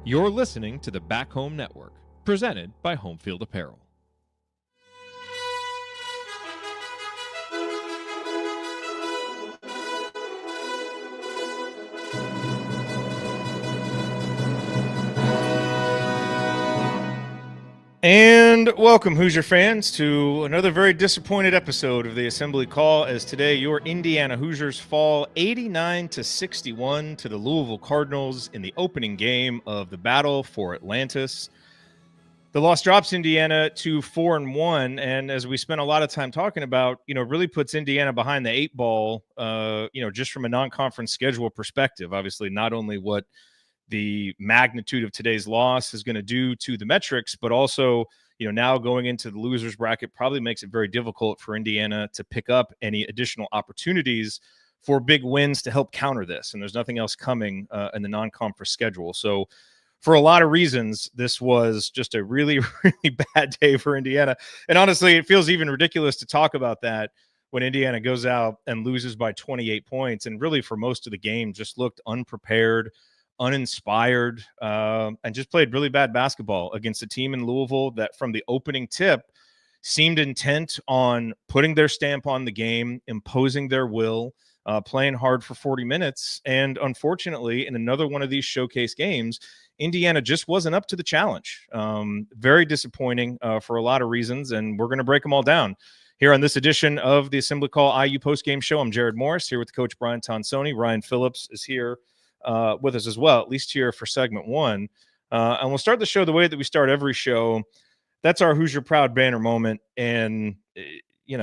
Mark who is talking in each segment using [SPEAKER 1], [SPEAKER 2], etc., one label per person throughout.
[SPEAKER 1] You're listening to the Back Home Network, presented by HomeField Apparel.
[SPEAKER 2] And welcome, Hoosier fans, to another very disappointed episode of the Assembly Call, as today your Indiana Hoosiers fall 89-61 to the Louisville Cardinals in the opening game of the battle for Atlantis. The loss drops Indiana to 4-1, and as we spent a lot of time talking about, really puts Indiana behind the eight ball, just from a non-conference schedule perspective. Obviously, not only what the magnitude of today's loss is going to do to the metrics, but also, now going into the losers bracket probably makes it very difficult for Indiana to pick up any additional opportunities for big wins to help counter this. And there's nothing else coming in the non-conference schedule. So for a lot of reasons, this was just a really, really bad day for Indiana. And honestly, it feels even ridiculous to talk about that when Indiana goes out and loses by 28 points. And really for most of the game just looked unprepared, uninspired, and just played really bad basketball against a team in Louisville that from the opening tip seemed intent on putting their stamp on the game, imposing their will, playing hard for 40 minutes. And unfortunately, in another one of these showcase games, Indiana just wasn't up to the challenge. Very disappointing for a lot of reasons, and we're going to break them all down here on this edition of the Assembly Call IU Postgame Show. I'm Jared Morris here with Coach Brian Tonsoni. Ryan Phillips is here with us as well, at least here for segment one. And we'll start the show the way that we start every show. That's our Hoosier Proud banner moment. And, you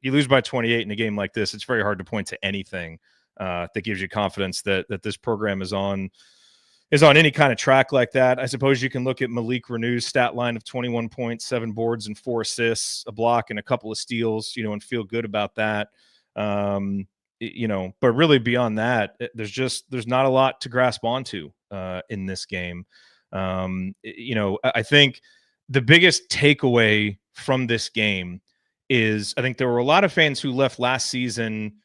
[SPEAKER 2] lose by 28 in a game like this. It's very hard to point to anything that gives you confidence that this program is on any kind of track like that. I suppose you can look at Malik Renew's stat line of 21 points, 7 boards, and 4 assists, a block, and a couple of steals, and feel good about that. But really beyond that, there's not a lot to grasp onto in this game. I think the biggest takeaway from this game is I think there were a lot of fans who left last season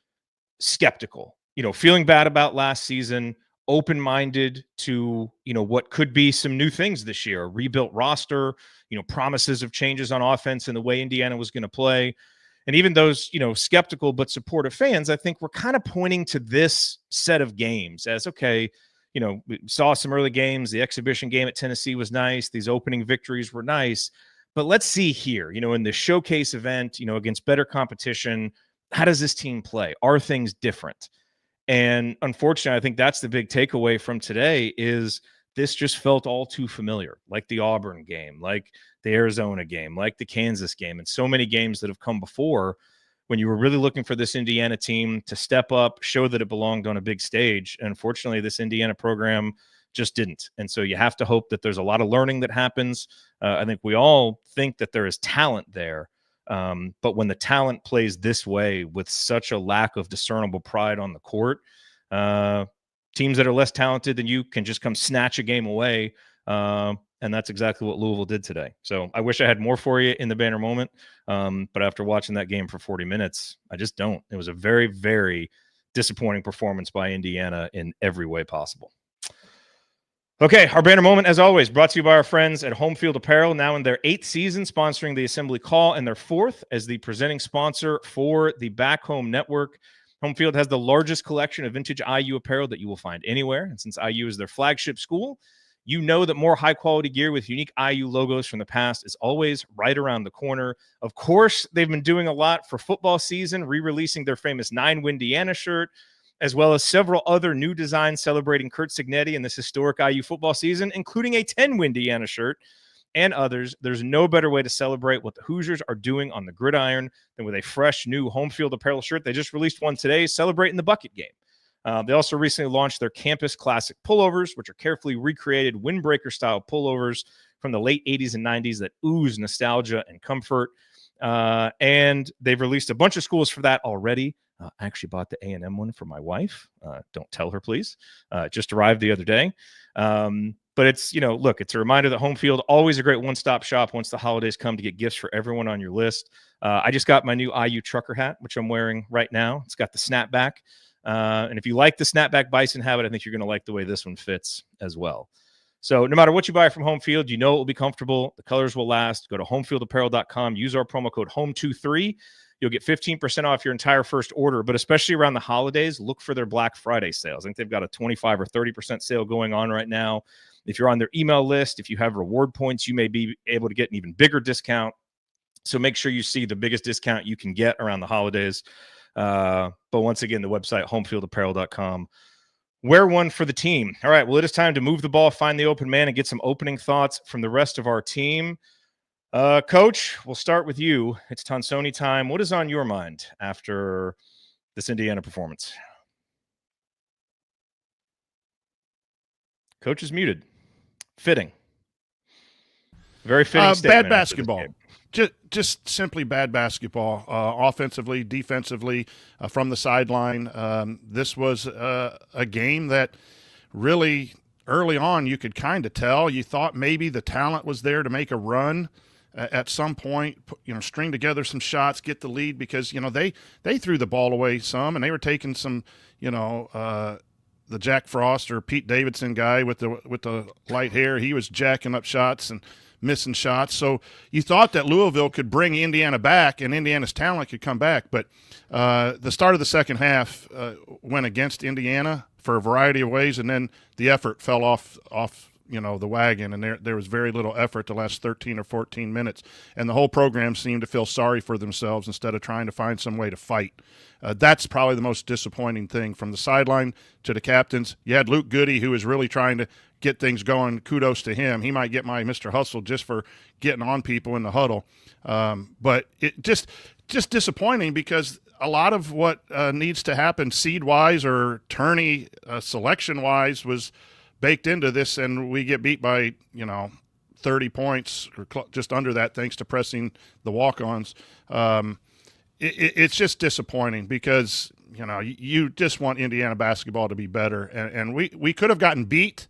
[SPEAKER 2] skeptical, feeling bad about last season, open-minded to, what could be some new things this year, a rebuilt roster, promises of changes on offense and the way Indiana was going to play. And even those, skeptical but supportive fans, I think we're kind of pointing to this set of games as, okay, we saw some early games. The exhibition game at Tennessee was nice. These opening victories were nice. But let's see here, in the showcase event, against better competition, how does this team play? Are things different? And unfortunately, I think that's the big takeaway from today is this just felt all too familiar, like the Auburn game, like the Arizona game, like the Kansas game, and so many games that have come before when you were really looking for this Indiana team to step up, show that it belonged on a big stage. And unfortunately, this Indiana program just didn't. And so you have to hope that there's a lot of learning that happens. I think we all think that there is talent there. But when the talent plays this way with such a lack of discernible pride on the court, teams that are less talented than you can just come snatch a game away. And that's exactly what Louisville did today. So I wish I had more for you in the banner moment. But after watching that game for 40 minutes, I just don't. It was a very, very disappointing performance by Indiana in every way possible. Okay, our banner moment, as always, brought to you by our friends at HomeField Apparel, now in their 8th season, sponsoring the Assembly Call, and their 4th as the presenting sponsor for the Back Home Network. HomeField has the largest collection of vintage IU apparel that you will find anywhere. And since IU is their flagship school, you know that more high-quality gear with unique IU logos from the past is always right around the corner. Of course, they've been doing a lot for football season, re-releasing their famous 9-Windiana shirt, as well as several other new designs celebrating Curt Cignetti in this historic IU football season, including a 10-Windiana shirt and others. There's no better way to celebrate what the Hoosiers are doing on the gridiron than with a fresh new HomeField apparel shirt. They just released one today celebrating the bucket game. They also recently launched their Campus Classic pullovers, which are carefully recreated windbreaker-style pullovers from the late 80s and 90s that ooze nostalgia and comfort. And they've released a bunch of schools for that already. I actually bought the A&M one for my wife. Don't tell her, please. It just arrived the other day. But it's, look, it's a reminder that HomeField, always a great one-stop shop once the holidays come to get gifts for everyone on your list. I just got my new IU trucker hat, which I'm wearing right now. It's got the snapback. And if you like the snapback bison habit, I think you're going to like the way this one fits as well. So no matter what you buy from HomeField, you know it will be comfortable. The colors will last. Go to homefieldapparel.com. Use our promo code HOME23. You'll get 15% off your entire first order, but especially around the holidays, look for their Black Friday sales. I think they've got a 25 or 30% sale going on right now. If you're on their email list, if you have reward points, you may be able to get an even bigger discount. So make sure you see the biggest discount you can get around the holidays. But once again, the website, homefieldapparel.com. Wear one for the team. All right, well, it is time to move the ball, find the open man, and get some opening thoughts from the rest of our team. Coach, we'll start with you. It's Tonsoni time. What is on your mind after this Indiana performance? Coach is muted. Very fitting statement.
[SPEAKER 3] Bad basketball. Just simply bad basketball, offensively, defensively, from the sideline. This was a game that really early on you could kind of tell. You thought maybe the talent was there to make a run at some point, string together some shots, get the lead, because, they threw the ball away some, and they were taking some, the Jack Frost or Pete Davidson guy with the light hair. He was jacking up shots and missing shots. So you thought that Louisville could bring Indiana back and Indiana's talent could come back. But the start of the second half went against Indiana for a variety of ways, and then the effort fell off the wagon, and there was very little effort the last 13 or 14 minutes. And the whole program seemed to feel sorry for themselves instead of trying to find some way to fight. That's probably the most disappointing thing. From the sideline to the captains, you had Luke Goody, who was really trying to get things going. Kudos to him. He might get my Mr. Hustle just for getting on people in the huddle. But it just disappointing, because a lot of what needs to happen seed-wise or tourney selection-wise was baked into this, and we get beat by 30 points or just under that, thanks to pressing the walk-ons. It's just disappointing, because you just want Indiana basketball to be better, and we could have gotten beat.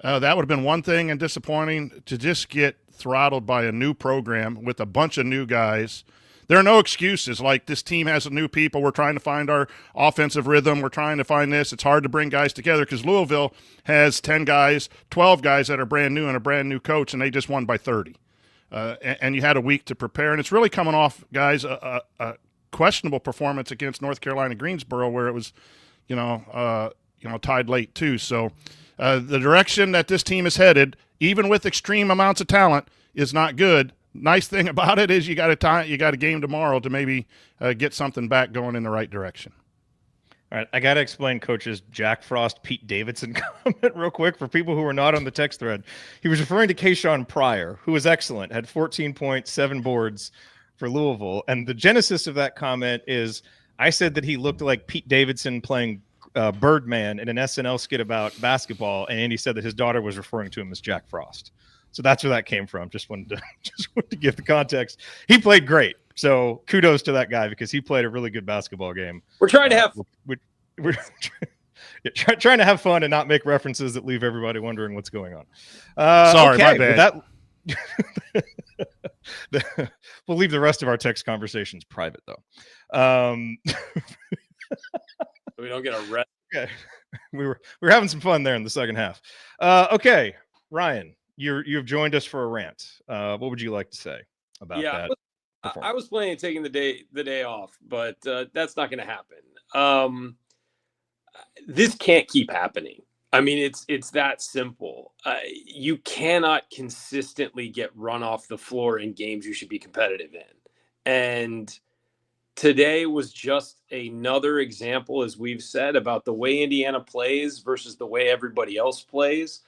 [SPEAKER 3] That would have been one thing, and disappointing to just get throttled by a new program with a bunch of new guys. There are no excuses, like this team has new people. We're trying to find our offensive rhythm. We're trying to find this. It's hard to bring guys together because Louisville has 10 guys, 12 guys that are brand new and a brand new coach, and they just won by 30. And you had a week to prepare. And it's really coming off, guys, a questionable performance against North Carolina Greensboro, where it was, tied late too. So the direction that this team is headed, even with extreme amounts of talent, is not good. Nice thing about it is you got a game tomorrow to maybe get something back going in the right direction.
[SPEAKER 2] All right, I got to explain Coach's Jack Frost, Pete Davidson comment real quick for people who are not on the text thread. He was referring to Kayshawn Pryor, who was excellent, had 14 points, 7 boards for Louisville. And the genesis of that comment is I said that he looked like Pete Davidson playing Birdman in an SNL skit about basketball, and Andy said that his daughter was referring to him as Jack Frost. So that's where that came from. Just wanted to give the context. He played great. So kudos to that guy, because he played a really good basketball game.
[SPEAKER 4] We're trying to have
[SPEAKER 2] we're trying to have fun and not make references that leave everybody wondering what's going on.
[SPEAKER 3] Sorry,
[SPEAKER 2] okay,
[SPEAKER 3] my
[SPEAKER 2] bad. We'll leave the rest of our text conversations private, though.
[SPEAKER 4] We don't get arrested.
[SPEAKER 2] Okay. We were having some fun there in the second half. Okay, Ryan. You've joined us for a rant. What would you like to say about that?
[SPEAKER 4] I was planning on taking the day off, but that's not going to happen. This can't keep happening. I mean, it's that simple. You cannot consistently get run off the floor in games you should be competitive in. And today was just another example, as we've said, about the way Indiana plays versus the way everybody else plays.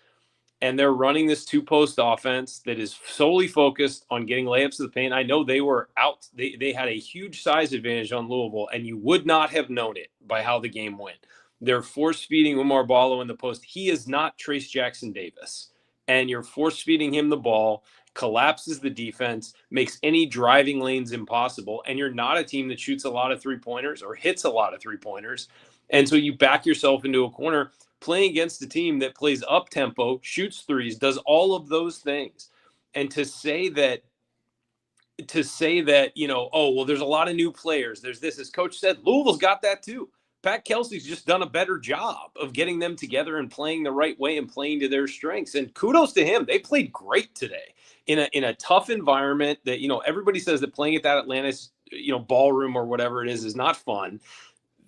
[SPEAKER 4] And they're running this two-post offense that is solely focused on getting layups to the paint. I know they were out. They had a huge size advantage on Louisville, and you would not have known it by how the game went. They're force-feeding Umar Ballo in the post. He is not Trace Jackson Davis. And you're force-feeding him the ball, collapses the defense, makes any driving lanes impossible. And you're not a team that shoots a lot of three-pointers or hits a lot of three-pointers. And so you back yourself into a corner playing against a team that plays up-tempo, shoots threes, does all of those things. And to say that, oh, well, there's a lot of new players. There's this, as Coach said, Louisville's got that too. Pat Kelsey's just done a better job of getting them together and playing the right way and playing to their strengths. And kudos to him. They played great today in a tough environment that, everybody says that playing at that Atlantis, ballroom or whatever it is not fun.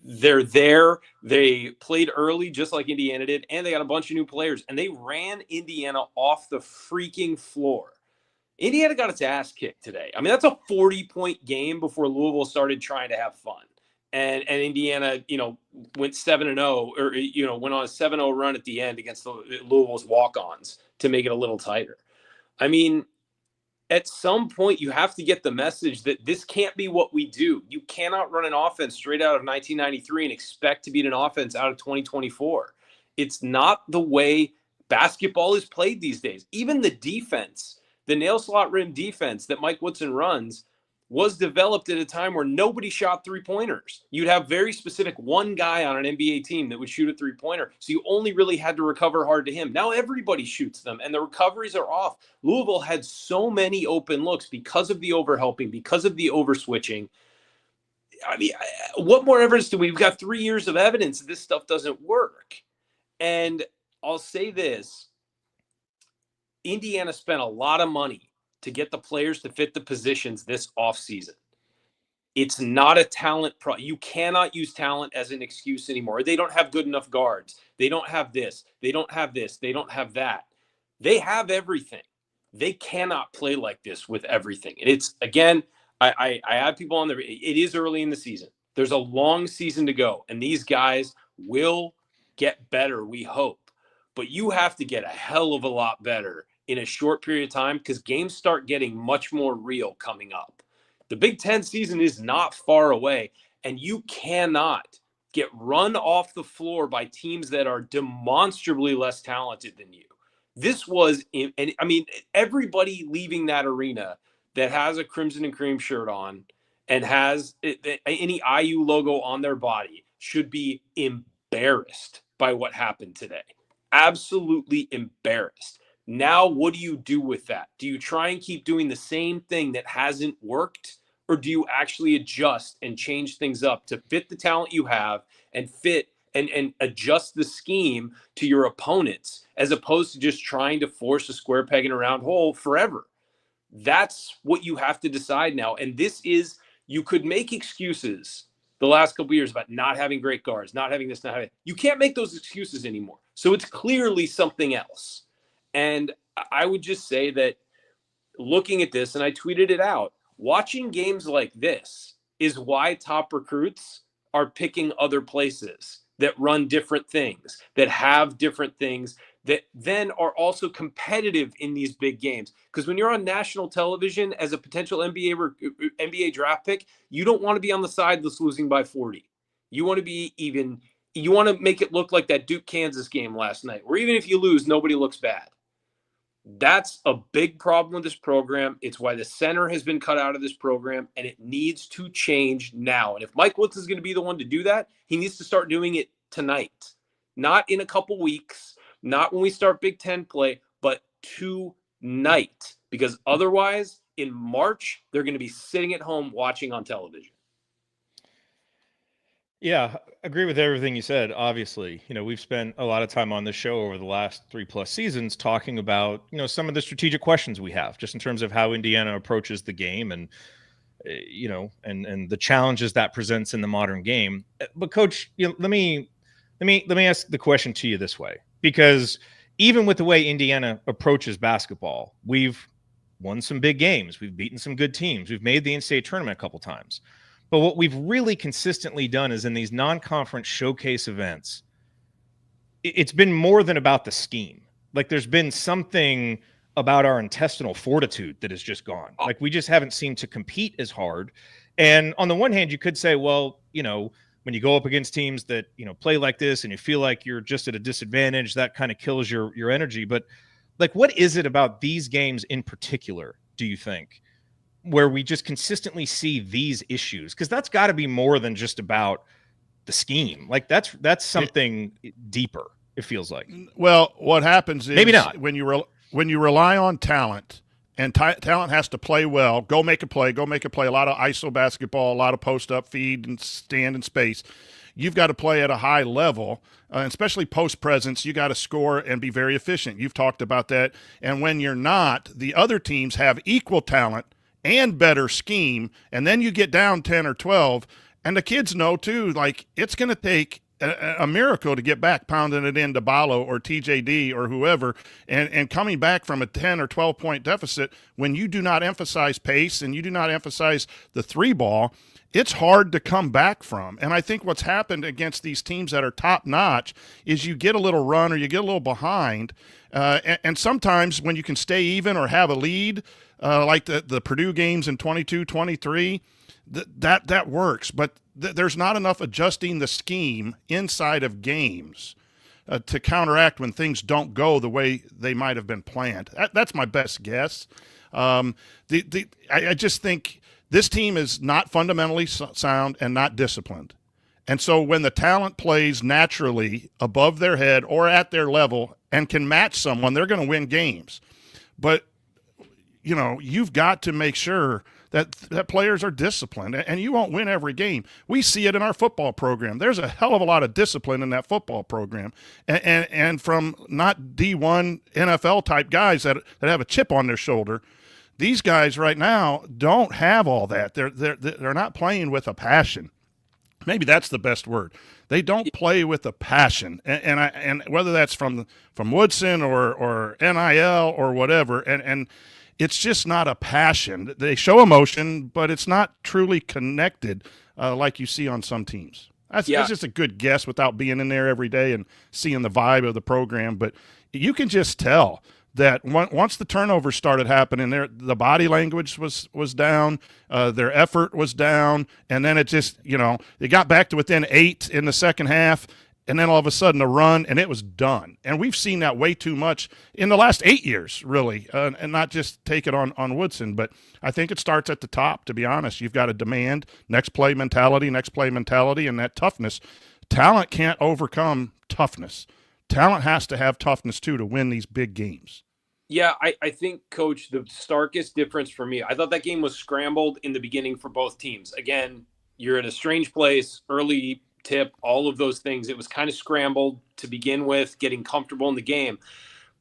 [SPEAKER 4] They're there. They played early just like Indiana did, and they got a bunch of new players, and they ran Indiana off the freaking floor. Indiana got its ass kicked today. I mean, that's a 40-point game before Louisville started trying to have fun. And Indiana, went 7-0 or, went on a 7-0 run at the end against Louisville's walk-ons to make it a little tighter. I mean, at some point, you have to get the message that this can't be what we do. You cannot run an offense straight out of 1993 and expect to beat an offense out of 2024. It's not the way basketball is played these days. Even the defense, the nail slot rim defense that Mike Woodson runs, was developed at a time where nobody shot three-pointers. You'd have very specific one guy on an NBA team that would shoot a three-pointer, so you only really had to recover hard to him. Now everybody shoots them, and the recoveries are off. Louisville had so many open looks because of the overhelping, because of the over-switching. I mean, what more evidence do we? We've got 3 years of evidence that this stuff doesn't work. And I'll say this. Indiana spent a lot of money to get the players to fit the positions this offseason. It's not a talent you cannot use talent as an excuse anymore. They don't have good enough guards. They don't have this. They don't have this. They don't have that. They have everything. They cannot play like this with everything. And it's, again, I had people on there. It is early in the season. There's a long season to go, and these guys will get better, we hope. But you have to get a hell of a lot better in a short period of time, because games start getting much more real coming up. The Big Ten season is not far away, and you cannot get run off the floor by teams that are demonstrably less talented than you. This was, I mean, everybody leaving that arena that has a Crimson and Cream shirt on and has any IU logo on their body should be embarrassed by what happened today. Absolutely embarrassed. Now, what do you do with that? Do you try and keep doing the same thing that hasn't worked? Or do you actually adjust and change things up to fit the talent you have and fit and adjust the scheme to your opponents, as opposed to just trying to force a square peg in a round hole forever? That's what you have to decide now. And this is, you could make excuses the last couple of years about not having great guards, not having this, not having, you can't make those excuses anymore. So it's clearly something else. And I would just say that looking at this, and I tweeted it out, watching games like this is why top recruits are picking other places that run different things, that have different things, that then are also competitive in these big games. Because when you're on national television as a potential NBA draft pick, you don't want to be on the side that's losing by 40. You want to be even. You want to make it look like that Duke-Kansas game last night, where even if you lose, nobody looks bad. That's a big problem with this program. It's why the center has been cut out of this program, and it needs to change now. And if Mike Woodson is going to be the one to do that, he needs to start doing it tonight, not in a couple weeks, not when we start Big Ten play, but tonight, because otherwise in March, they're going to be sitting at home watching on television.
[SPEAKER 2] Yeah, agree with everything you said. Obviously, we've spent a lot of time on this show over the last 3+ seasons talking about, some of the strategic questions we have just in terms of how Indiana approaches the game and, and the challenges that presents in the modern game. But Coach, let me ask the question to you this way, because even with the way Indiana approaches basketball, we've won some big games. We've beaten some good teams. We've made the NCAA tournament a couple times. But what we've really consistently done is in these non-conference showcase events, it's been more than about the scheme. Like there's been something about our intestinal fortitude that has just gone. Like we just haven't seemed to compete as hard. And on the one hand, you could say, well, when you go up against teams that, play like this and you feel like you're just at a disadvantage, that kind of kills your energy. But like, what is it about these games in particular, do you think, where we just consistently see these issues? Because that's got to be more than just about the scheme. Like that's something deeper, it feels like.
[SPEAKER 3] Well, what happens is
[SPEAKER 2] maybe not
[SPEAKER 3] when you rely on talent, and talent has to play well, go make a play, a lot of ISO basketball, a lot of post-up feed and stand in space. you've got to play at a high level, especially post presence. You got to score and be very efficient. You've talked about that. And when you're not, the other teams have equal talent and better scheme. And then you get down 10 or 12. And the kids know, too, like it's going to take a miracle to get back, pounding it into Ballo or TJD or whoever, and coming back from a 10 or 12-point deficit when you do not emphasize pace and you do not emphasize the three ball, it's hard to come back from. And I think what's happened against these teams that are top-notch is you get a little run or you get a little behind, and sometimes when you can stay even or have a lead, like the Purdue games in 22-23, that works. But there's not enough adjusting the scheme inside of games to counteract when things don't go the way they might have been planned. That's my best guess. I just think this team is not fundamentally sound and not disciplined. And so when the talent plays naturally above their head or at their level and can match someone, they're going to win games. But, you know, you've got to make sure that players are disciplined, and you won't win every game. We see it in our football program. There's a hell of a lot of discipline in that football program, and from not D1 NFL type guys that have a chip on their shoulder. These guys right now don't have all that. They're not playing with a passion. Maybe that's the best word. They don't play with a passion, and whether that's from Woodson or NIL or whatever, and it's just not a passion. They show emotion, but it's not truly connected like you see on some teams. That's just a good guess without being in there every day and seeing the vibe of the program. But you can just tell that once the turnovers started happening, the body language was down, their effort was down, and then it just, they got back to within 8 in the second half, and then all of a sudden a run, and it was done. And we've seen that way too much in the last 8 years, really, and not just take it on Woodson. But I think it starts at the top, to be honest. You've got to demand next play mentality, and that toughness. Talent can't overcome toughness. Talent has to have toughness, too, to win these big games.
[SPEAKER 4] Yeah, I think, Coach, the starkest difference for me, I thought that game was scrambled in the beginning for both teams. Again, you're in a strange place, early tip, all of those things. It was kind of scrambled to begin with, getting comfortable in the game.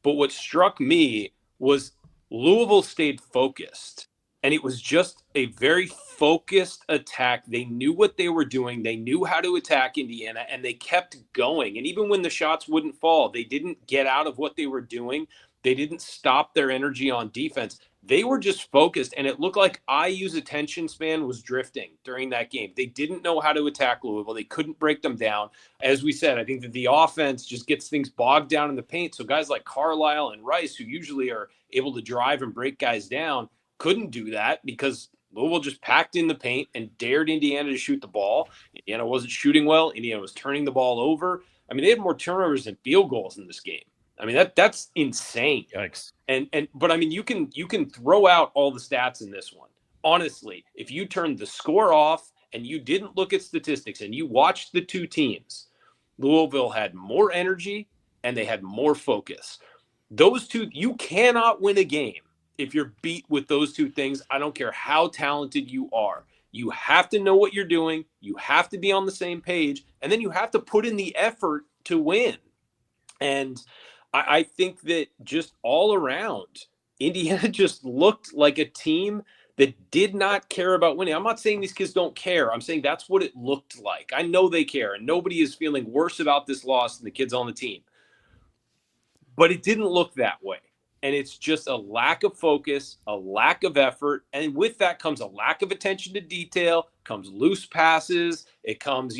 [SPEAKER 4] But what struck me was Louisville stayed focused, and it was just a very focused attack. They knew what they were doing. They knew how to attack Indiana, and they kept going. And even when the shots wouldn't fall, they didn't get out of what they were doing. They didn't stop their energy on defense. They were just focused, and it looked like IU's attention span was drifting during that game. They didn't know how to attack Louisville. They couldn't break them down. As we said, I think that the offense just gets things bogged down in the paint. So guys like Carlisle and Rice, who usually are able to drive and break guys down, couldn't do that because Louisville just packed in the paint and dared Indiana to shoot the ball. Indiana wasn't shooting well. Indiana was turning the ball over. I mean, they had more turnovers than field goals in this game. I mean, that's insane.
[SPEAKER 2] Yikes.
[SPEAKER 4] But I mean, you can throw out all the stats in this one. Honestly, if you turned the score off and you didn't look at statistics and you watched the two teams, Louisville had more energy and they had more focus. Those two, you cannot win a game if you're beat with those two things. I don't care how talented you are. You have to know what you're doing. You have to be on the same page, and then you have to put in the effort to win. And I think that just all around, Indiana just looked like a team that did not care about winning. I'm not saying these kids don't care. I'm saying that's what it looked like. I know they care, and nobody is feeling worse about this loss than the kids on the team. But it didn't look that way. And it's just a lack of focus, a lack of effort. And with that comes a lack of attention to detail, comes loose passes. It comes,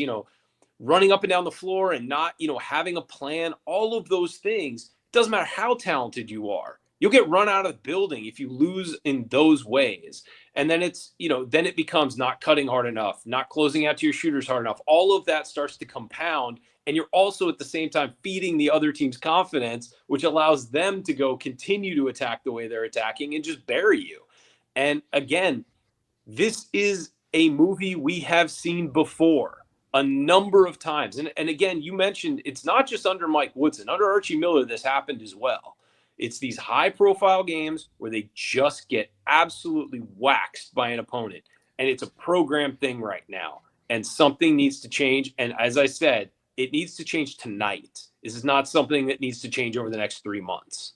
[SPEAKER 4] running up and down the floor and not, having a plan, all of those things. It doesn't matter how talented you are. You'll get run out of the building if you lose in those ways. And then then it becomes not cutting hard enough, not closing out to your shooters hard enough. All of that starts to compound. And you're also at the same time feeding the other team's confidence, which allows them to continue to attack the way they're attacking and just bury you. And again, this is a movie we have seen before a number of times. And again, you mentioned it's not just under Mike Woodson. Under Archie Miller, this happened as well. It's these high-profile games where they just get absolutely waxed by an opponent. And it's a program thing right now. and something needs to change. And as I said, it needs to change tonight. This is not something that needs to change over the next 3 months.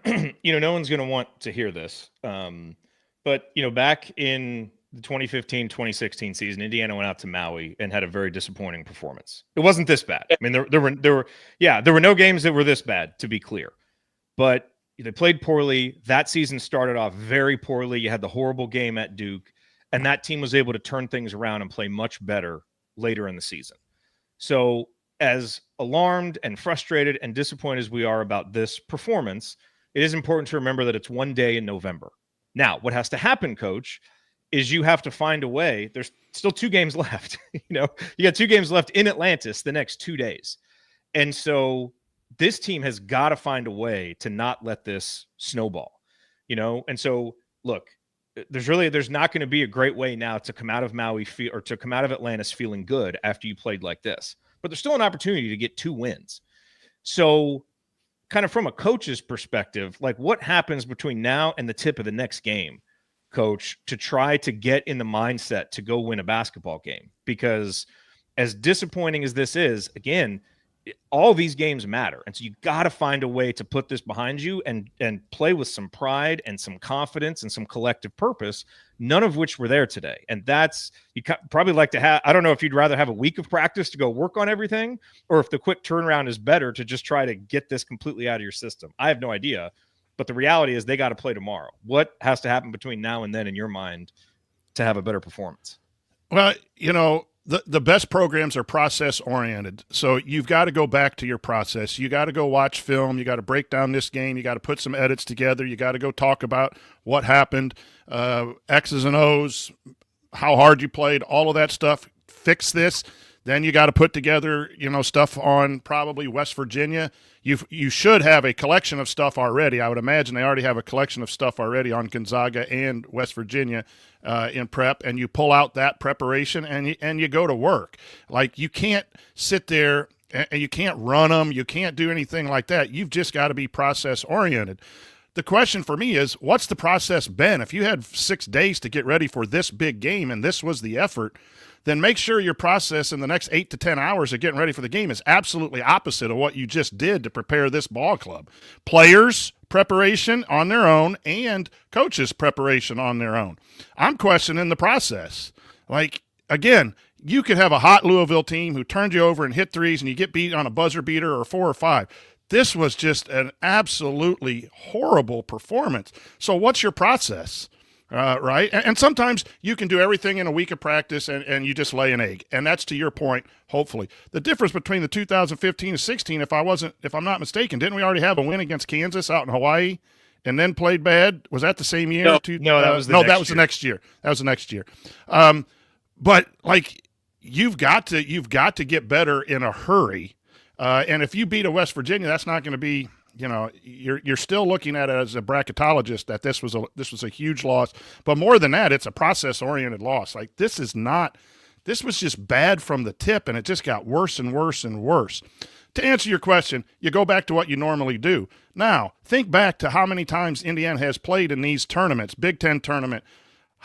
[SPEAKER 2] No one's going to want to hear this. But, back in the 2015-2016 season, Indiana went out to Maui and had a very disappointing performance. It wasn't this bad. I mean, there were no games that were this bad, to be clear. But they played poorly. That season started off very poorly. You had the horrible game at Duke, and that team was able to turn things around and play much better later in the season. So as alarmed and frustrated and disappointed as we are about this performance, it is important to remember that it's one day in November. Now, what has to happen, Coach, is you have to find a way. There's still 2 games left. You got 2 games left in Atlantis the next 2 days. And so this team has got to find a way to not let this snowball, And so, look, there's not going to be a great way now to come out of Maui or to come out of Atlantis feeling good after you played like this. But there's still an opportunity to get 2 wins. So kind of from a coach's perspective, like what happens between now and the tip of the next game, Coach, to try to get in the mindset to go win a basketball game? Because as disappointing as this is, again, all these games matter. And so you got to find a way to put this behind you and play with some pride and some confidence and some collective purpose, none of which were there today. And that's, you probably like to have, I don't know if you'd rather have a week of practice to go work on everything, or if the quick turnaround is better to just try to get this completely out of your system. I have no idea, but the reality is they got to play tomorrow. What has to happen between now and then in your mind to have a better performance?
[SPEAKER 3] Well, the best programs are process oriented. So you've got to go back to your process. You got to go watch film. You got to break down this game. You got to put some edits together. You got to go talk about what happened, X's and O's, how hard you played, all of that stuff. Fix this. Then you got to put together, stuff on probably West Virginia. You should have a collection of stuff already. I would imagine they already have a collection of stuff already on Gonzaga and West Virginia in prep, and you pull out that preparation and you go to work. Like, you can't sit there and you can't run them. You can't do anything like that. You've just got to be process oriented. The question for me is, what's the process been? If you had 6 days to get ready for this big game and this was the effort, then make sure your process in the next 8 to 10 hours of getting ready for the game is absolutely opposite of what you just did to prepare this ball club. Players' preparation on their own and coaches' preparation on their own. I'm questioning the process. Like, again, you could have a hot Louisville team who turned you over and hit threes and you get beat on a buzzer beater or 4 or 5. This was just an absolutely horrible performance. So what's your process? Right? And sometimes you can do everything in a week of practice and you just lay an egg. And that's to your point, hopefully. The difference between the 2015 and 16, if I'm not mistaken, didn't we already have a win against Kansas out in Hawaii and then played bad? Was that the same year?
[SPEAKER 2] No, that was the next year.
[SPEAKER 3] That was the next year. But like, you've got to get better in a hurry. And if you beat a West Virginia, that's not going to be, you're still looking at it as a bracketologist that this was a huge loss. But more than that, it's a process-oriented loss. Like, this was just bad from the tip, and it just got worse and worse and worse. To answer your question, you go back to what you normally do. Now, think back to how many times Indiana has played in these tournaments, Big Ten tournament.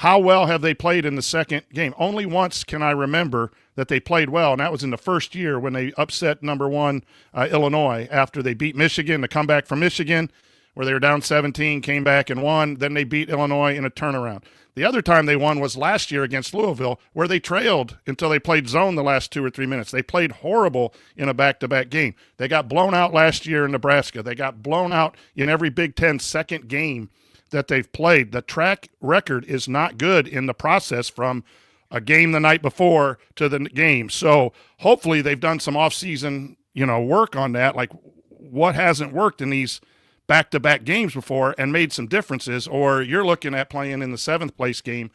[SPEAKER 3] How well have they played in the second game? Only once can I remember that they played well, and that was in the first year when they upset number 1 Illinois after they beat Michigan, the comeback from Michigan, where they were down 17, came back and won. Then they beat Illinois in a turnaround. The other time they won was last year against Louisville, where they trailed until they played zone the last 2 or 3 minutes. They played horrible in a back-to-back game. They got blown out last year in Nebraska. They got blown out in every Big Ten second game that they've played. The track record is not good in the process from a game the night before to the game. So hopefully they've done some off-season, work on that, like what hasn't worked in these back-to-back games before and made some differences, or you're looking at playing in the 7th place game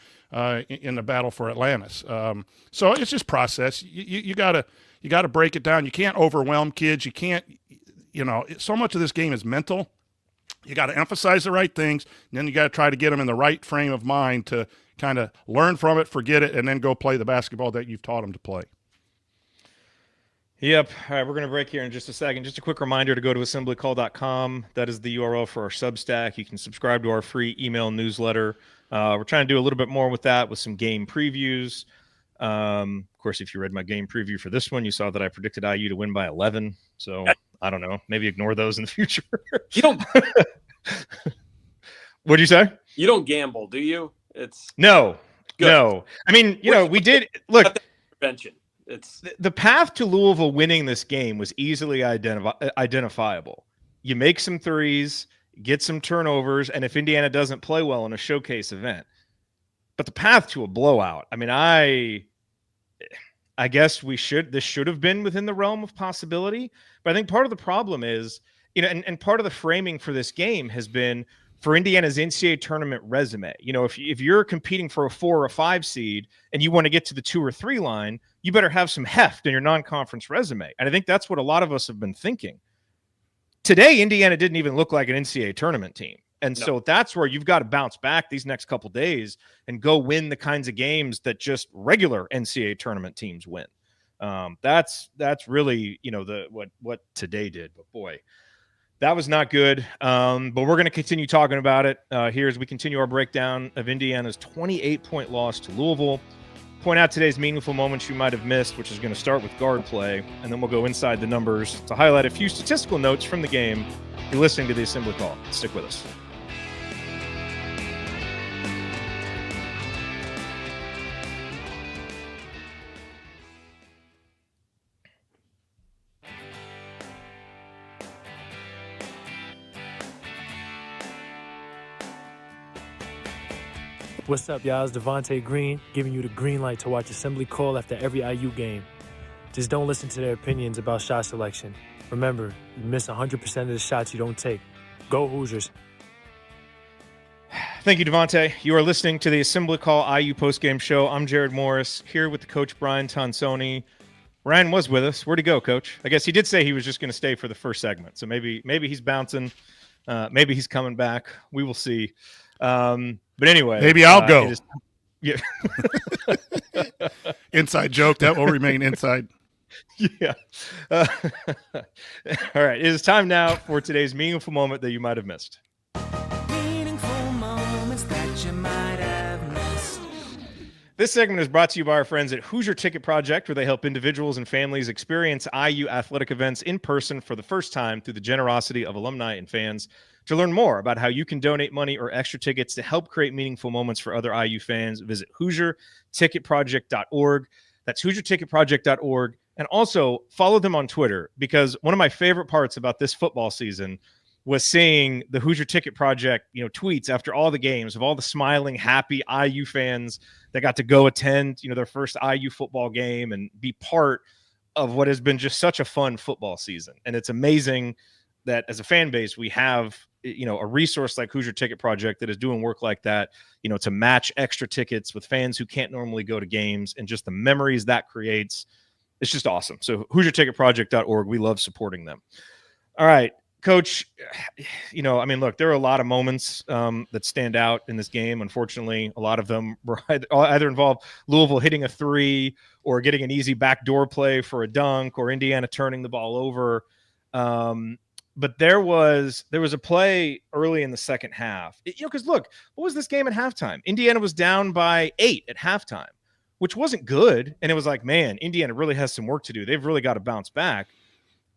[SPEAKER 3] in the battle for Atlantis. So it's just process. You gotta break it down. You can't overwhelm kids. You can't, so much of this game is mental. You got to emphasize the right things, and then you got to try to get them in the right frame of mind to kind of learn from it, forget it, and then go play the basketball that you've taught them to play.
[SPEAKER 2] Yep. All right, we're going to break here in just a second. Just a quick reminder to go to assemblycall.com. That is the URL for our Substack. You can subscribe to our free email newsletter. We're trying to do a little bit more with that, with some game previews. Of course, if you read my game preview for this one, you saw that I predicted IU to win by 11. So I don't know. Maybe ignore those in the future.
[SPEAKER 4] You don't.
[SPEAKER 2] What'd you say?
[SPEAKER 4] You don't gamble, do you? It's
[SPEAKER 2] no.
[SPEAKER 4] good.
[SPEAKER 2] No. I mean, we did look.
[SPEAKER 4] Prevention. It's
[SPEAKER 2] the path to Louisville winning this game was easily identifiable. You make some threes, get some turnovers, and if Indiana doesn't play well in a showcase event. But the path to a blowout, I mean, I guess this should have been within the realm of possibility. But I think part of the problem is, and part of the framing for this game has been for Indiana's NCAA tournament resume. If you're competing for a 4 or 5 seed and you want to get to the 2 or 3 line, you better have some heft in your non-conference resume. And I think that's what a lot of us have been thinking. Today, Indiana didn't even look like an NCAA tournament team. And so that's where you've got to bounce back these next couple days and go win the kinds of games that just regular NCAA tournament teams win. That's really, what today did. But boy, that was not good. But we're going to continue talking about it here as we continue our breakdown of Indiana's 28-point loss to Louisville. Point out today's meaningful moments you might have missed, which is going to start with guard play, and then we'll go inside the numbers to highlight a few statistical notes from the game. You're listening to the Assembly Call. Stick with us.
[SPEAKER 5] What's up, y'all? It's Devontae Green giving you the green light to watch Assembly Call after every IU game. Just don't listen to their opinions about shot selection. Remember, you miss 100% of the shots you don't take. Go Hoosiers.
[SPEAKER 2] Thank you, Devontae. You are listening to the Assembly Call IU postgame show. I'm Jared Morris, here with the coach Brian Tonsoni. Ryan was with us. Where'd he go, Coach? I guess he did say he was just going to stay for the first segment. So maybe he's bouncing. Maybe he's coming back. We will see. But anyway,
[SPEAKER 3] maybe I'll go.
[SPEAKER 2] Yeah.
[SPEAKER 3] Inside joke that will remain inside.
[SPEAKER 2] Yeah. All right. It is time now for today's meaningful moment that you might have missed.
[SPEAKER 6] Meaningful moments that you might have missed.
[SPEAKER 2] This segment is brought to you by our friends at Hoosier Ticket Project, where they help individuals and families experience IU athletic events in person for the first time through the generosity of alumni and fans. To learn more about how you can donate money or extra tickets to help create meaningful moments for other IU fans, visit HoosierTicketProject.org. That's HoosierTicketProject.org. And also follow them on Twitter, because one of my favorite parts about this football season was seeing the Hoosier Ticket Project, tweets after all the games of all the smiling, happy IU fans that got to go attend, their first IU football game and be part of what has been just such a fun football season. And it's amazing that as a fan base, we have, a resource like Hoosier Ticket Project that is doing work like that, to match extra tickets with fans who can't normally go to games, and just the memories that creates. It's just awesome. So HoosierTicketProject.org, we love supporting them. All right, Coach, look, there are a lot of moments that stand out in this game. Unfortunately, a lot of them were either involve Louisville hitting a 3 or getting an easy backdoor play for a dunk or Indiana turning the ball over. But there was a play early in the second half, because look, what was this game at halftime? Indiana was down by 8 at halftime, which wasn't good. And it was like, man, Indiana really has some work to do. They've really got to bounce back.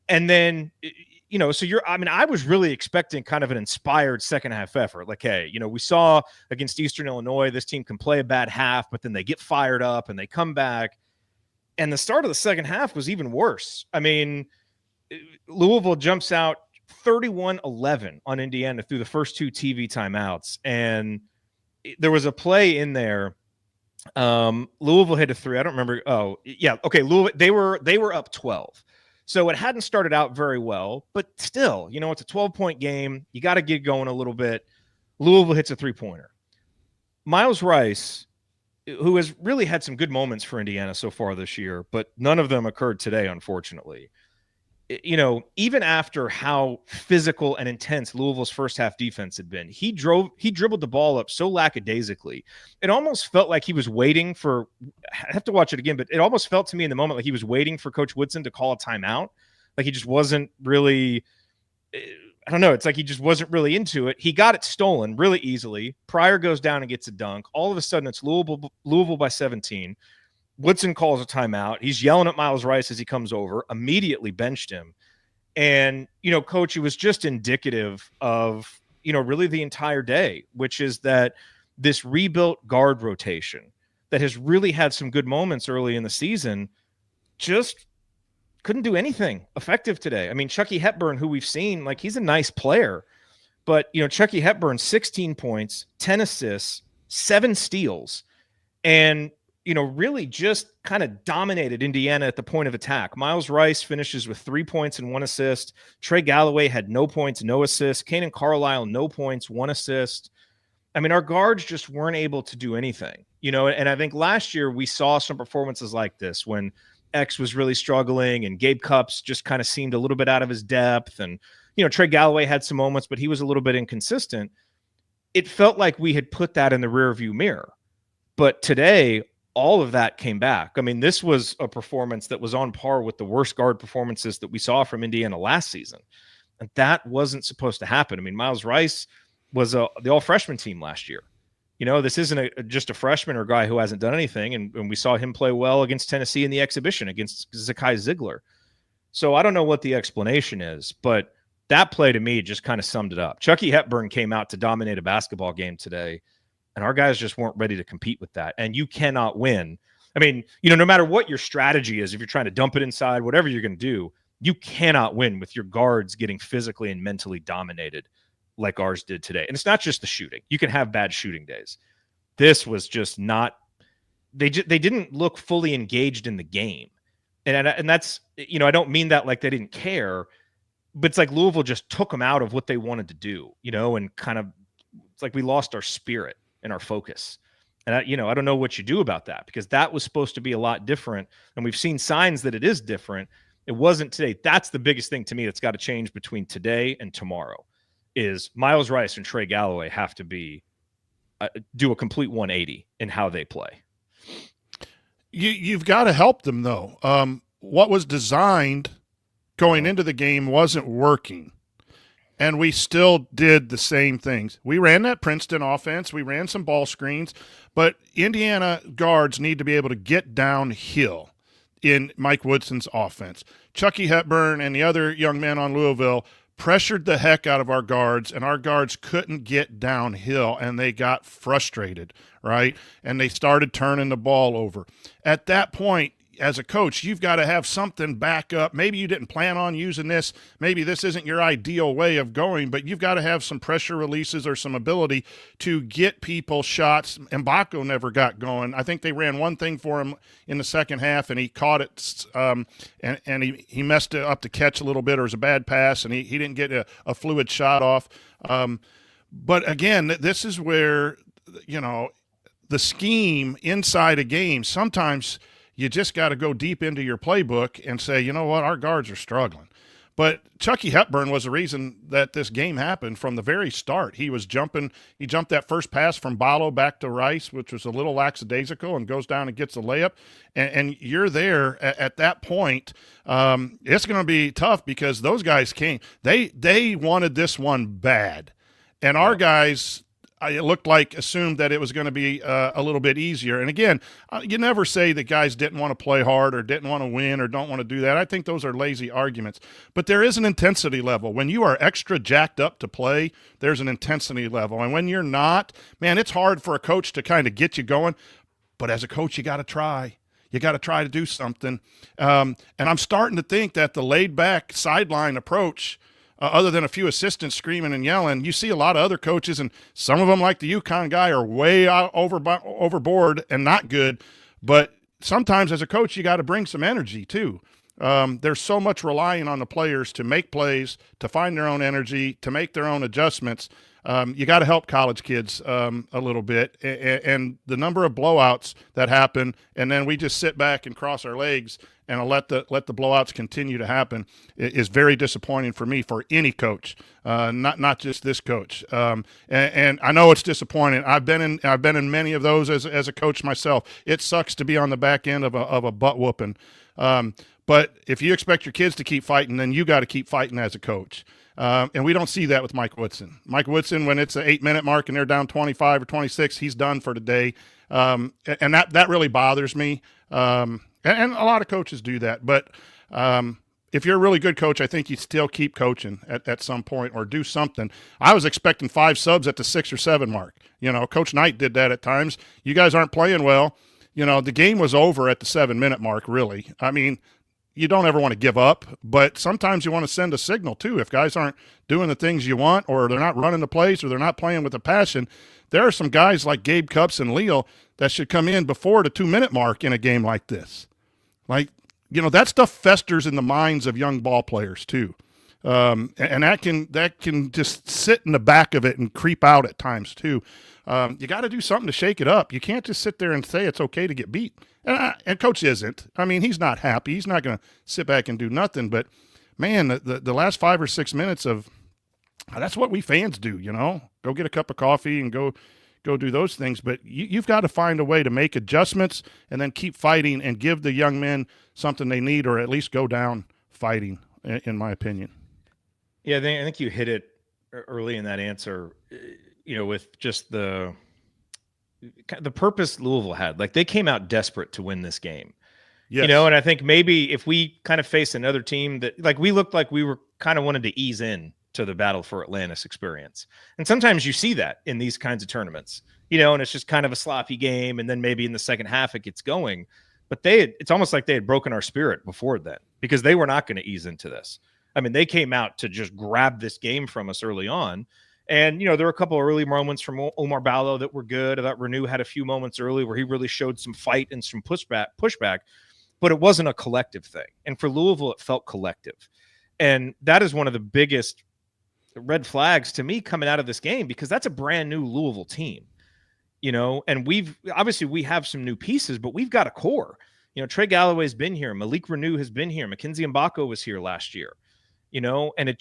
[SPEAKER 2] And then, I was really expecting kind of an inspired second half effort. Like, hey, we saw against Eastern Illinois, this team can play a bad half, but then they get fired up and they come back. And the start of the second half was even worse. I mean, Louisville jumps out 31-11 on Indiana through the first 2 TV timeouts. And there was a play in there. Louisville hit a 3. I don't remember. Oh, yeah. Okay. Louisville, they were up 12. So it hadn't started out very well, but still, it's a 12-point game. You got to get going a little bit. Louisville hits a 3-pointer. Miles Rice, who has really had some good moments for Indiana so far this year, but none of them occurred today, unfortunately. even after how physical and intense Louisville's first half defense had been, he dribbled the ball up so lackadaisically. It almost felt like he was waiting for, I have to watch it again, but it almost felt to me in the moment like he was waiting for Coach Woodson to call a timeout. Like he just wasn't really, I don't know. It's like he just wasn't really into it. He got it stolen really easily. Pryor goes down and gets a dunk. All of a sudden it's Louisville by 17. Woodson calls a timeout. He's yelling at Miles Rice as he comes over, immediately benched him. And, Coach, it was just indicative of, really the entire day, which is that this rebuilt guard rotation that has really had some good moments early in the season just couldn't do anything effective today. I mean, Chucky Hepburn, who we've seen, like he's a nice player, but, Chucky Hepburn, 16 points, 10 assists, 7 steals, and really just kind of dominated Indiana at the point of attack. Miles Rice finishes with 3 points and 1 assist. Trey Galloway had no points, no assists. Kanan Carlisle, no points, 1 assist. I mean, our guards just weren't able to do anything, and I think last year we saw some performances like this when X was really struggling and Gabe Cupps just kind of seemed a little bit out of his depth. And, Trey Galloway had some moments, but he was a little bit inconsistent. It felt like we had put that in the rearview mirror. But today, all of that came back. I mean, this was a performance that was on par with the worst guard performances that we saw from Indiana last season. And that wasn't supposed to happen. I mean, Miles Rice was the all-freshman team last year. This isn't just a freshman or a guy who hasn't done anything. And we saw him play well against Tennessee in the exhibition against Zakai Ziegler. So I don't know what the explanation is, but that play to me just kind of summed it up. Chucky Hepburn came out to dominate a basketball game today, and our guys just weren't ready to compete with that. And you cannot win. I mean, no matter what your strategy is, if you're trying to dump it inside, whatever you're going to do, you cannot win with your guards getting physically and mentally dominated like ours did today. And it's not just the shooting. You can have bad shooting days. This was just not, they didn't look fully engaged in the game. And that's, I don't mean that like they didn't care, but it's like Louisville just took them out of what they wanted to do, and kind of, it's like we lost our spirit and our focus. And I don't know what you do about that, because that was supposed to be a lot different. And we've seen signs that it is different. It wasn't today. That's the biggest thing to me that's got to change between today and tomorrow is Miles Rice and Trey Galloway have to be do a complete 180 in how they play.
[SPEAKER 3] You've got to help them, though. What was designed going into the game wasn't working. And we still did the same things. We ran that Princeton offense. We ran some ball screens. But Indiana guards need to be able to get downhill in Mike Woodson's offense. Chucky Hepburn and the other young men on Louisville pressured the heck out of our guards, and our guards couldn't get downhill, and they got frustrated, right? And they started turning the ball over. At that point, as a coach, you've got to have something back up. Maybe you didn't plan on using this. Maybe this isn't your ideal way of going, but you've got to have some pressure releases or some ability to get people shots. Mbako never got going. I think they ran one thing for him in the second half, and he caught it, and he messed it up to catch a little bit, or it was a bad pass, and he didn't get a fluid shot off. But again, this is where, the scheme inside a game, sometimes – you just got to go deep into your playbook and say, you know what, our guards are struggling. But Chucky Hepburn was the reason that this game happened from the very start. He was jumping. He jumped that first pass from Ballo back to Rice, which was a little lackadaisical, and goes down and gets a layup. And you're there at that point. It's going to be tough because those guys came. They wanted this one bad. And our guys – it looked like assumed that it was going to be a little bit easier. And again, you never say that guys didn't want to play hard or didn't want to win or don't want to do that. I think those are lazy arguments. But there is an intensity level. When you are extra jacked up to play, there's an intensity level. And when you're not, man, it's hard for a coach to kind of get you going. But as a coach, you got to try. You got to try to do something. And I'm starting to think that the laid-back sideline approach, other than a few assistants screaming and yelling, you see a lot of other coaches, and some of them, like the UConn guy, are way out overboard and not good. But sometimes as a coach, you got to bring some energy too. There's so much relying on the players to make plays, to find their own energy, to make their own adjustments. You got to help college kids a little bit, and the number of blowouts that happen, and then we just sit back and cross our legs and let the blowouts continue to happen is very disappointing for me, for any coach, not just this coach. And I know it's disappointing. I've been in many of those as a coach myself. It sucks to be on the back end of a butt whooping. But if you expect your kids to keep fighting, then you got to keep fighting as a coach. And we don't see that with Mike Woodson. Mike Woodson, when it's an 8-minute mark and they're down 25 or 26, he's done for the day. And that really bothers me. And a lot of coaches do that. But if you're a really good coach, I think you still keep coaching at some point or do something. I was expecting 5 subs at the 6 or 7 mark. Coach Knight did that at times. You guys aren't playing well. The game was over at the 7-minute mark, really. I mean, you don't ever want to give up, but sometimes you want to send a signal too. If guys aren't doing the things you want, or they're not running the plays, or they're not playing with a passion, there are some guys like Gabe Cupps and Leal that should come in before the 2-minute mark in a game like this. That stuff festers in the minds of young ball players too. And that can just sit in the back of it and creep out at times too. You got to do something to shake it up. You can't just sit there and say it's okay to get beat. And Coach isn't. I mean, he's not happy. He's not going to sit back and do nothing. But, man, the last 5 or 6 minutes of that's what we fans do, Go get a cup of coffee and go do those things. But you've got to find a way to make adjustments and then keep fighting and give the young men something they need, or at least go down fighting, in my opinion.
[SPEAKER 2] Yeah, I think you hit it early in that answer, with just the purpose Louisville had. Like, they came out desperate to win this game. Yes. And I think maybe if we kind of face another team that, like, we looked like we were kind of wanted to ease in to the Battle for Atlantis experience. And sometimes you see that in these kinds of tournaments, and it's just kind of a sloppy game. And then maybe in the second half it gets going. But it's almost like they had broken our spirit before then, because they were not going to ease into this. I mean, they came out to just grab this game from us early on. And, there were a couple of early moments from Omar Ballo that were good. I thought Renew had a few moments early where he really showed some fight and some pushback, but it wasn't a collective thing. And for Louisville, it felt collective. And that is one of the biggest red flags to me coming out of this game, because that's a brand new Louisville team, and we have some new pieces, but we've got a core. Trey Galloway's been here. Malik Renew has been here. Mackenzie Mbako was here last year, and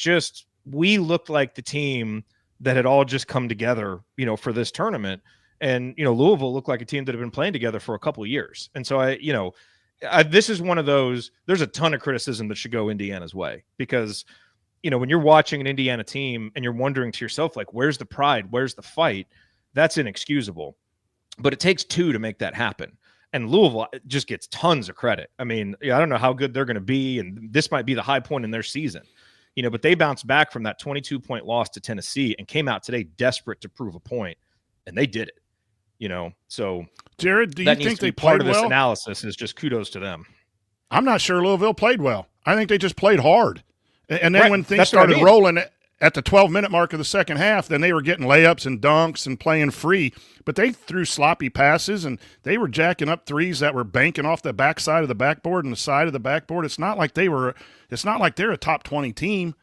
[SPEAKER 2] we looked like the team that had all just come together, for this tournament. And, Louisville looked like a team that had been playing together for a couple of years. And so this is one of those, there's a ton of criticism that should go Indiana's way, because, when you're watching an Indiana team and you're wondering to yourself, like, where's the pride? Where's the fight? That's inexcusable. But it takes 2 to make that happen. And Louisville just gets tons of credit. I mean, I don't know how good they're going to be, and this might be the high point in their season. But they bounced back from that 22-point loss to Tennessee and came out today desperate to prove a point, and they did it. So
[SPEAKER 3] Jared, do you think they played
[SPEAKER 2] part of this
[SPEAKER 3] well?
[SPEAKER 2] Analysis is just kudos to them.
[SPEAKER 3] I'm not sure Louisville played well. I think they just played hard. And then when things started
[SPEAKER 2] what
[SPEAKER 3] rolling at the 12-minute mark of the second half, then they were getting layups and dunks and playing free. But they threw sloppy passes, and they were jacking up threes that were banking off the backside of the backboard and the side of the backboard. It's not like they're a top 20 team.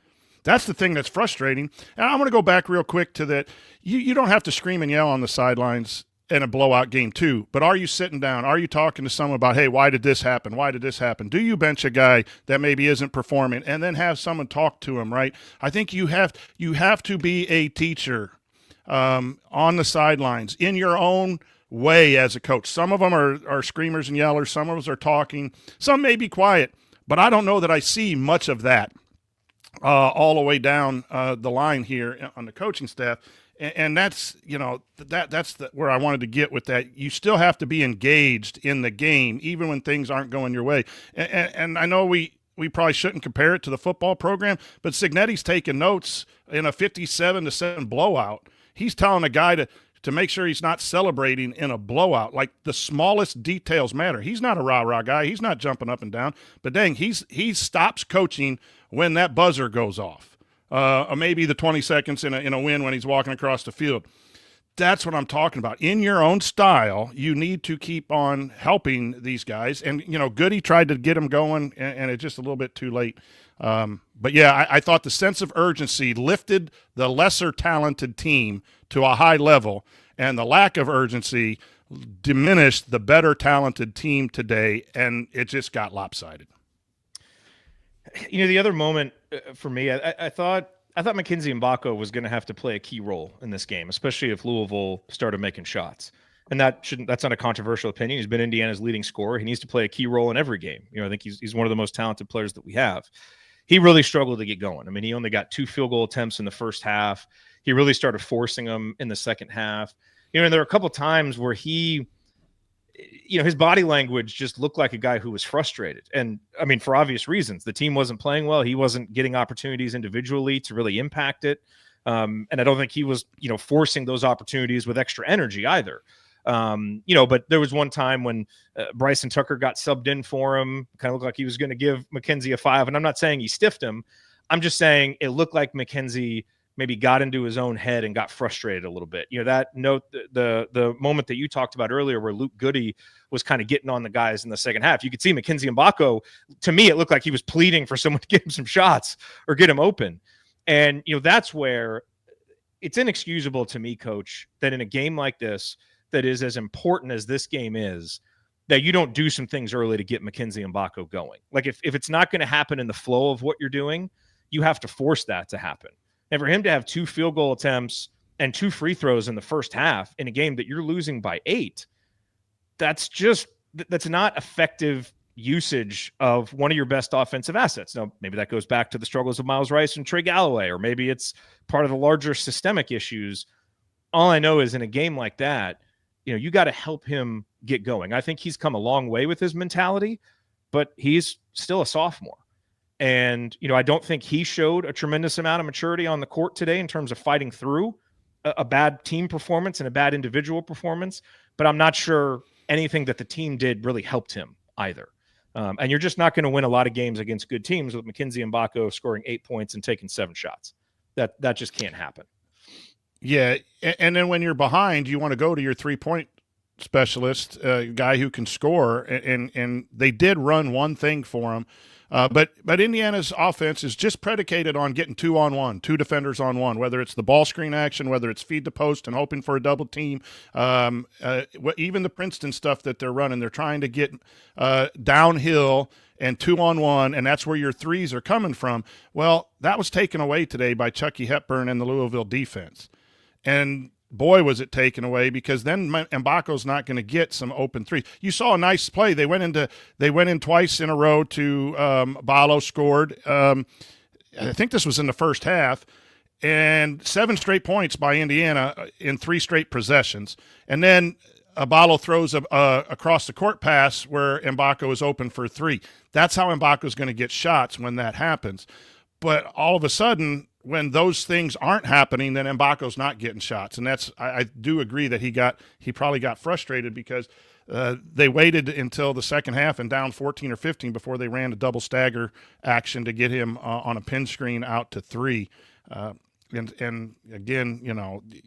[SPEAKER 3] That's the thing that's frustrating. And I'm going to go back real quick to that. You don't have to scream and yell on the sidelines in a blowout game too, but are you sitting down? Are you talking to someone about, hey, why did this happen? Why did this happen? Do you bench a guy that maybe isn't performing and then have someone talk to him, right? I think you have to be a teacher on the sidelines in your own way as a coach. Some of them are screamers and yellers. Some of us are talking. Some may be quiet, but I don't know that I see much of that all the way down the line here on the coaching staff. And that's, that's where I wanted to get with that. You still have to be engaged in the game, even when things aren't going your way. And I know we probably shouldn't compare it to the football program, but Cignetti's taking notes in a 57-7 blowout. He's telling a guy to make sure he's not celebrating in a blowout. Like, the smallest details matter. He's not a rah-rah guy. He's not jumping up and down. But dang, he stops coaching when that buzzer goes off. Or maybe the 20 seconds in a win when he's walking across the field. That's what I'm talking about. In your own style, you need to keep on helping these guys. And, Goody tried to get them going, and it's just a little bit too late. But, yeah, I thought the sense of urgency lifted the lesser talented team to a high level, and the lack of urgency diminished the better talented team today, and it just got lopsided.
[SPEAKER 2] The other moment for me, I thought Mackenzie Mbako was going to have to play a key role in this game, especially if Louisville started making shots. And that's not a controversial opinion. He's been Indiana's leading scorer. He needs to play a key role in every game. I think he's one of the most talented players that we have. He really struggled to get going. I mean, he only got 2 field goal attempts in the first half. He really started forcing them in the second half. And there were a couple times where he, his body language just looked like a guy who was frustrated. And I mean, for obvious reasons, the team wasn't playing well. He wasn't getting opportunities individually to really impact it. And I don't think he was, forcing those opportunities with extra energy either. But there was one time when Bryson Tucker got subbed in for him, kind of looked like he was going to give McKenzie a 5. And I'm not saying he stiffed him. I'm just saying it looked like McKenzie maybe got into his own head and got frustrated a little bit. That note, the moment that you talked about earlier where Luke Goody was kind of getting on the guys in the second half, you could see Mackenzie Mbako, to me, it looked like he was pleading for someone to get him some shots or get him open. And, that's where it's inexcusable to me, Coach, that in a game like this, that is as important as this game is, that you don't do some things early to get Mackenzie Mbako going. Like if it's not going to happen in the flow of what you're doing, you have to force that to happen. And for him to have 2 field goal attempts and 2 free throws in the first half in a game that you're losing by 8, that's not effective usage of one of your best offensive assets. Now, maybe that goes back to the struggles of Miles Rice and Trey Galloway, or maybe it's part of the larger systemic issues. All I know is in a game like that, you got to help him get going. I think he's come a long way with his mentality, but he's still a sophomore. And, I don't think he showed a tremendous amount of maturity on the court today in terms of fighting through a bad team performance and a bad individual performance. But I'm not sure anything that the team did really helped him either. And you're just not going to win a lot of games against good teams with Mackenzie Mbako scoring 8 points and taking 7 shots. That just can't happen.
[SPEAKER 3] Yeah, and then when you're behind, you want to go to your 3-point specialist, guy who can score, and they did run one thing for him. But Indiana's offense is just predicated on getting 2-on-1, 2 defenders on 1, whether it's the ball screen action, whether it's feed the post and hoping for a double team. Even the Princeton stuff that they're running, they're trying to get downhill and 2-on-1, and that's where your threes are coming from. Well, that was taken away today by Chucky, Hepburn, and the Louisville defense. And boy, was it taken away, because then Mbako's not going to get some open threes. You saw a nice play. They went in twice in a row to Balo scored. I think this was in the first half, and 7 straight points by Indiana in 3 straight possessions. And then Balo throws a across the court pass where Mbako is open for 3. That's how Mbako's going to get shots when that happens. But all of a sudden, when those things aren't happening, then Mbako's not getting shots. And I do agree that he probably got frustrated because they waited until the second half and down 14 or 15 before they ran a double stagger action to get him on a pin screen out to 3. And again,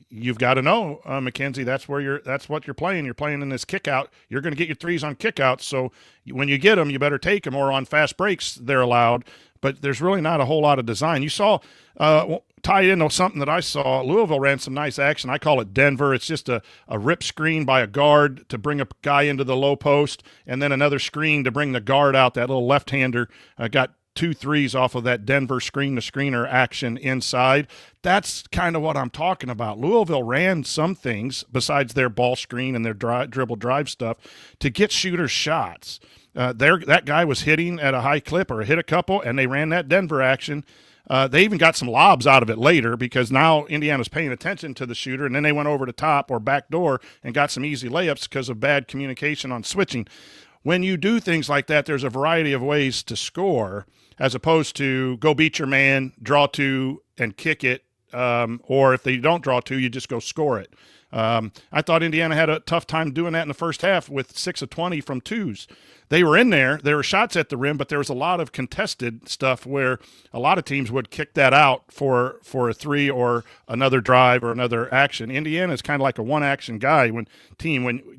[SPEAKER 3] you've got to know, Mackenzie, that's what you're playing. You're playing in this kick out. You're going to get your threes on kick outs. So when you get them, you better take them, or on fast breaks they're allowed. But there's really not a whole lot of design. You saw, tied into something that I saw, Louisville ran some nice action. I call it Denver. It's just a rip screen by a guard to bring a guy into the low post, and then another screen to bring the guard out. That little left-hander got 2 threes off of that Denver screen-to-screener action inside. That's kind of what I'm talking about. Louisville ran some things besides their ball screen and their dribble drive stuff to get shooters shots. That guy was hitting at a high clip, or hit a couple, and they ran that Denver action. They even got some lobs out of it later, because now Indiana's paying attention to the shooter, and then they went over the top or back door and got some easy layups because of bad communication on switching. When you do things like that, there's a variety of ways to score, as opposed to go beat your man, draw 2, and kick it or if they don't draw two, you just go score it. I thought Indiana had a tough time doing that in the first half with 6 of 20 from twos. They were in there. There were shots at the rim, but there was a lot of contested stuff where a lot of teams would kick that out for a three or another drive or another action. Indiana is kind of like a one-action guy. When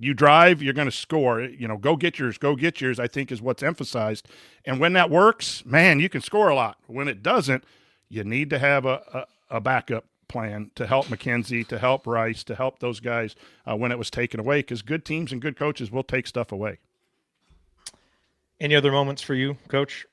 [SPEAKER 3] you drive, you're going to score. Go get yours, I think is what's emphasized. And when that works, man, you can score a lot. When it doesn't, you need to have a backup plan to help McKenzie, to help Rice, to help those guys when it was taken away, because good teams and good coaches will take stuff away.
[SPEAKER 2] Any other moments for you, Coach,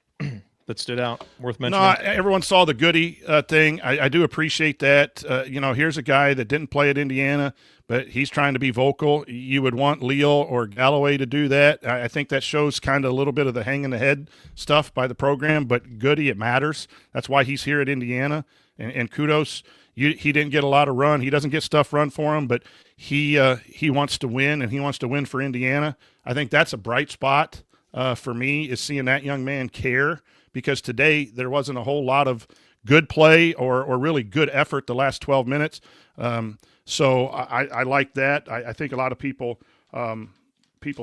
[SPEAKER 2] that stood out worth mentioning?
[SPEAKER 3] No, everyone saw the Goody thing. I do appreciate that. Here's a guy that didn't play at Indiana, but he's trying to be vocal. You would want Leal or Galloway to do that. I think that shows kind of a little bit of the hang in the head stuff by the program, but Goody, it matters. That's why he's here at Indiana, and kudos. He didn't get a lot of run. He doesn't get stuff run for him, but he wants to win, and he wants to win for Indiana. I think that's a bright spot for me, is seeing that young man care, because today there wasn't a whole lot of good play or really good effort the last 12 minutes. So I like that. I think a lot of people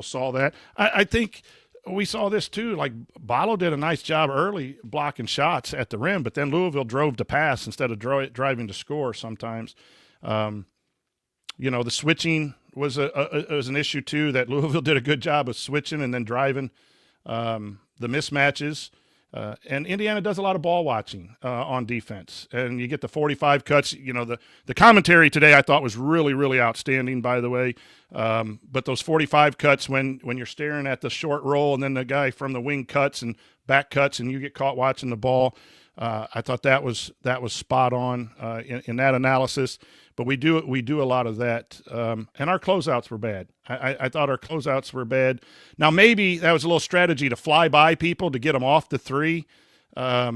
[SPEAKER 3] saw that. I think we saw this too. Like, Ballo did a nice job early blocking shots at the rim, but then Louisville drove to pass instead of driving to score sometimes. The switching was an issue too, that Louisville did a good job of switching and then driving, the mismatches. And Indiana does a lot of ball watching on defense, and you get the 45 cuts. The commentary today I thought was really, really outstanding, by the way. But those 45 cuts, when you're staring at the short roll and then the guy from the wing cuts and back cuts and you get caught watching the ball, I thought that was spot on in that analysis. But we do a lot of that, and our closeouts were bad. I thought our closeouts were bad. Now, maybe that was a little strategy to fly by people to get them off the three, but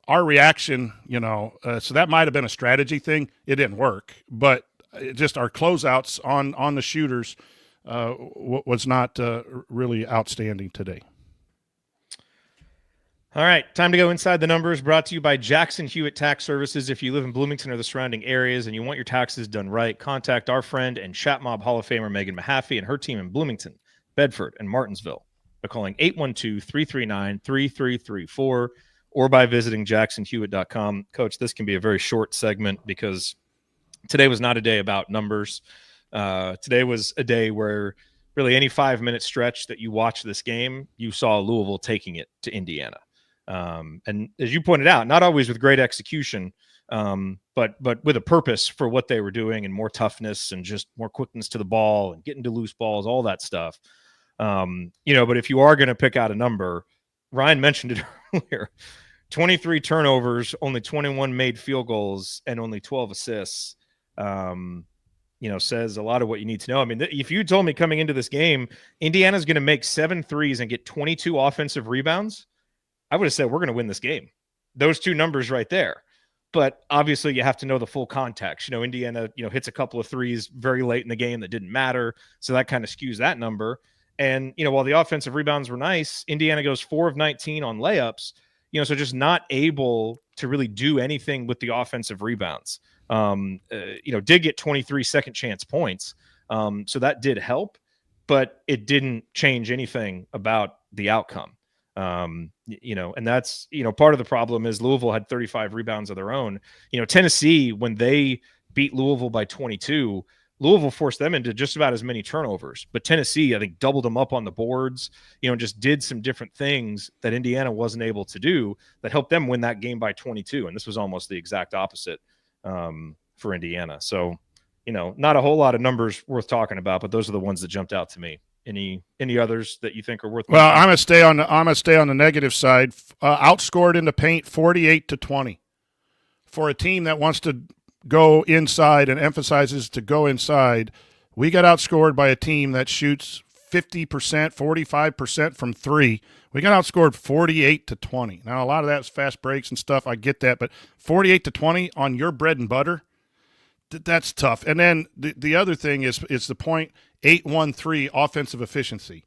[SPEAKER 3] our reaction, so that might have been a strategy thing. It didn't work, but just our closeouts on the shooters was not really outstanding today.
[SPEAKER 2] All right, time to go inside the numbers, brought to you by Jackson Hewitt Tax Services. If you live in Bloomington or the surrounding areas and you want your taxes done right, contact our friend and Chat Mob Hall of Famer Megan Mahaffey and her team in Bloomington, Bedford, and Martinsville by calling 812-339-3334 or by visiting jacksonhewitt.com. Coach, this can be a very short segment because today was not a day about numbers. Today was a day where really any 5-minute stretch that you watch this game, you saw Louisville taking it to Indiana. And as you pointed out, not always with great execution, but with a purpose for what they were doing, and more toughness and just more quickness to the ball and getting to loose balls, all that stuff. But if you are going to pick out a number, Ryan mentioned it earlier, 23 turnovers, only 21 made field goals, and only 12 assists, says a lot of what you need to know. I mean, if you told me coming into this game, Indiana's going to make 7 threes and get 22 offensive rebounds, I would have said we're going to win this game. Those two numbers right there. But obviously you have to know the full context. Indiana, hits a couple of threes very late in the game that didn't matter. So that kind of skews that number. And, while the offensive rebounds were nice, Indiana goes 4 of 19 on layups, so just not able to really do anything with the offensive rebounds. Did get 23 second chance points. So that did help, but it didn't change anything about the outcome. And that's, part of the problem is Louisville had 35 rebounds of their own. Tennessee, when they beat Louisville by 22, Louisville forced them into just about as many turnovers, but Tennessee, I think, doubled them up on the boards, and just did some different things that Indiana wasn't able to do that helped them win that game by 22. And this was almost the exact opposite for Indiana. So, not a whole lot of numbers worth talking about, but those are the ones that jumped out to me. Any others that you think are worth?
[SPEAKER 3] Well, I'm gonna stay on the negative side. Outscored in the paint 48-20 for a team that wants to go inside and emphasizes to go inside. We got outscored by a team that shoots 50%, 45% from three. We got outscored 48-20. Now, a lot of that was fast breaks and stuff. I get that, but 48-20 on your bread and butter, that's tough. And then the other thing is the point 8-1-3 offensive efficiency.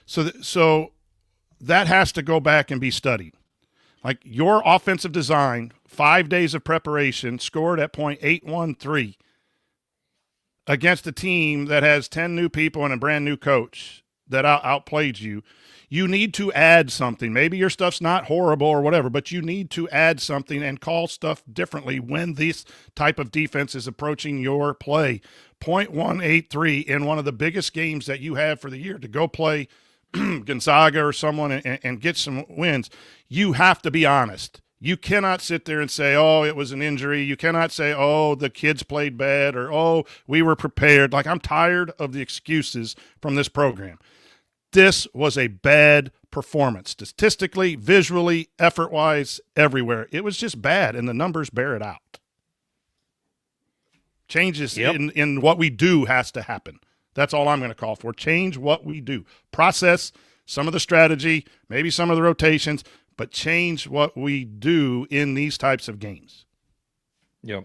[SPEAKER 3] So that has to go back and be studied. Like, your offensive design 5 days of preparation, scored at .813 against a team that has 10 new people and a brand new coach that outplayed you. You need to add something. Maybe your stuff's not horrible or whatever, but you need to add something and call stuff differently when this type of defense is approaching your play. .183 in one of the biggest games that you have for the year to go play Gonzaga or someone and get some wins. You have to be honest. You cannot sit there and say, oh, it was an injury. You cannot say, oh, the kids played bad, or, oh, we were prepared. Like, I'm tired of the excuses from this program. This was a bad performance, statistically, visually, effort-wise, everywhere. It was just bad, and the numbers bear it out. Changes in what we do has to happen. That's all I'm going to call for. Change what we do. Process some of the strategy, maybe some of the rotations, but change what we do in these types of games.
[SPEAKER 2] Yep.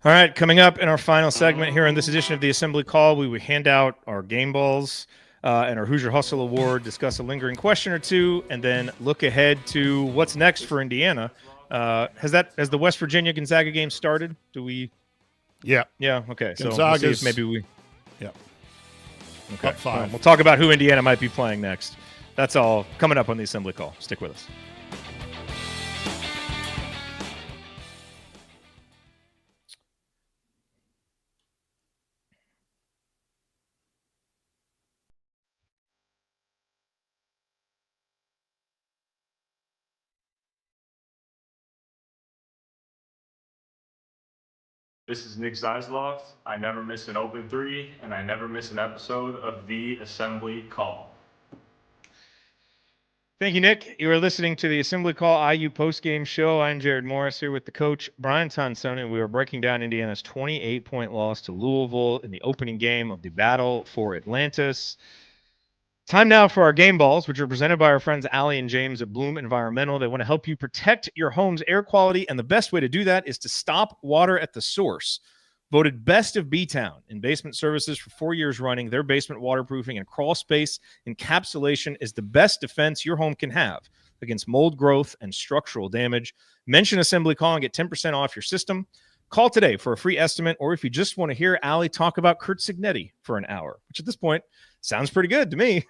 [SPEAKER 2] All right, coming up in our final segment here in this edition of the Assembly Call, we will hand out our game balls and our Hoosier Hustle Award, discuss a lingering question or two, and then look ahead to what's next for Indiana. Has the West Virginia Gonzaga game started? Do we?
[SPEAKER 3] Yeah.
[SPEAKER 2] Yeah. Okay. So
[SPEAKER 3] Gonzaga's,
[SPEAKER 2] we'll see if maybe we.
[SPEAKER 3] Yeah.
[SPEAKER 2] Okay.
[SPEAKER 3] Up 5.
[SPEAKER 2] We'll talk about who Indiana might be playing next. That's all coming up on the Assembly Call. Stick with us.
[SPEAKER 7] This is Nick Zeisloft. I never miss an open three, and I never miss an episode of the Assembly Call.
[SPEAKER 2] Thank you, Nick. You are listening to the Assembly Call IU postgame show. I'm Jared Morris here with the coach, Brian Tonsoni. We are breaking down Indiana's 28-point loss to Louisville in the opening game of the battle for Atlantis. Time now for our game balls, which are presented by our friends Allie and James at Bloom Environmental. They want to help you protect your home's air quality, and the best way to do that is to stop water at the source. Voted best of B-Town in basement services for 4 years running, their basement waterproofing and crawl space encapsulation is the best defense your home can have against mold growth and structural damage. Mention Assembly Call and get 10% off your system. Call today for a free estimate, or if you just want to hear Allie talk about Kurt Signetti for an hour, which at this point sounds pretty good to me.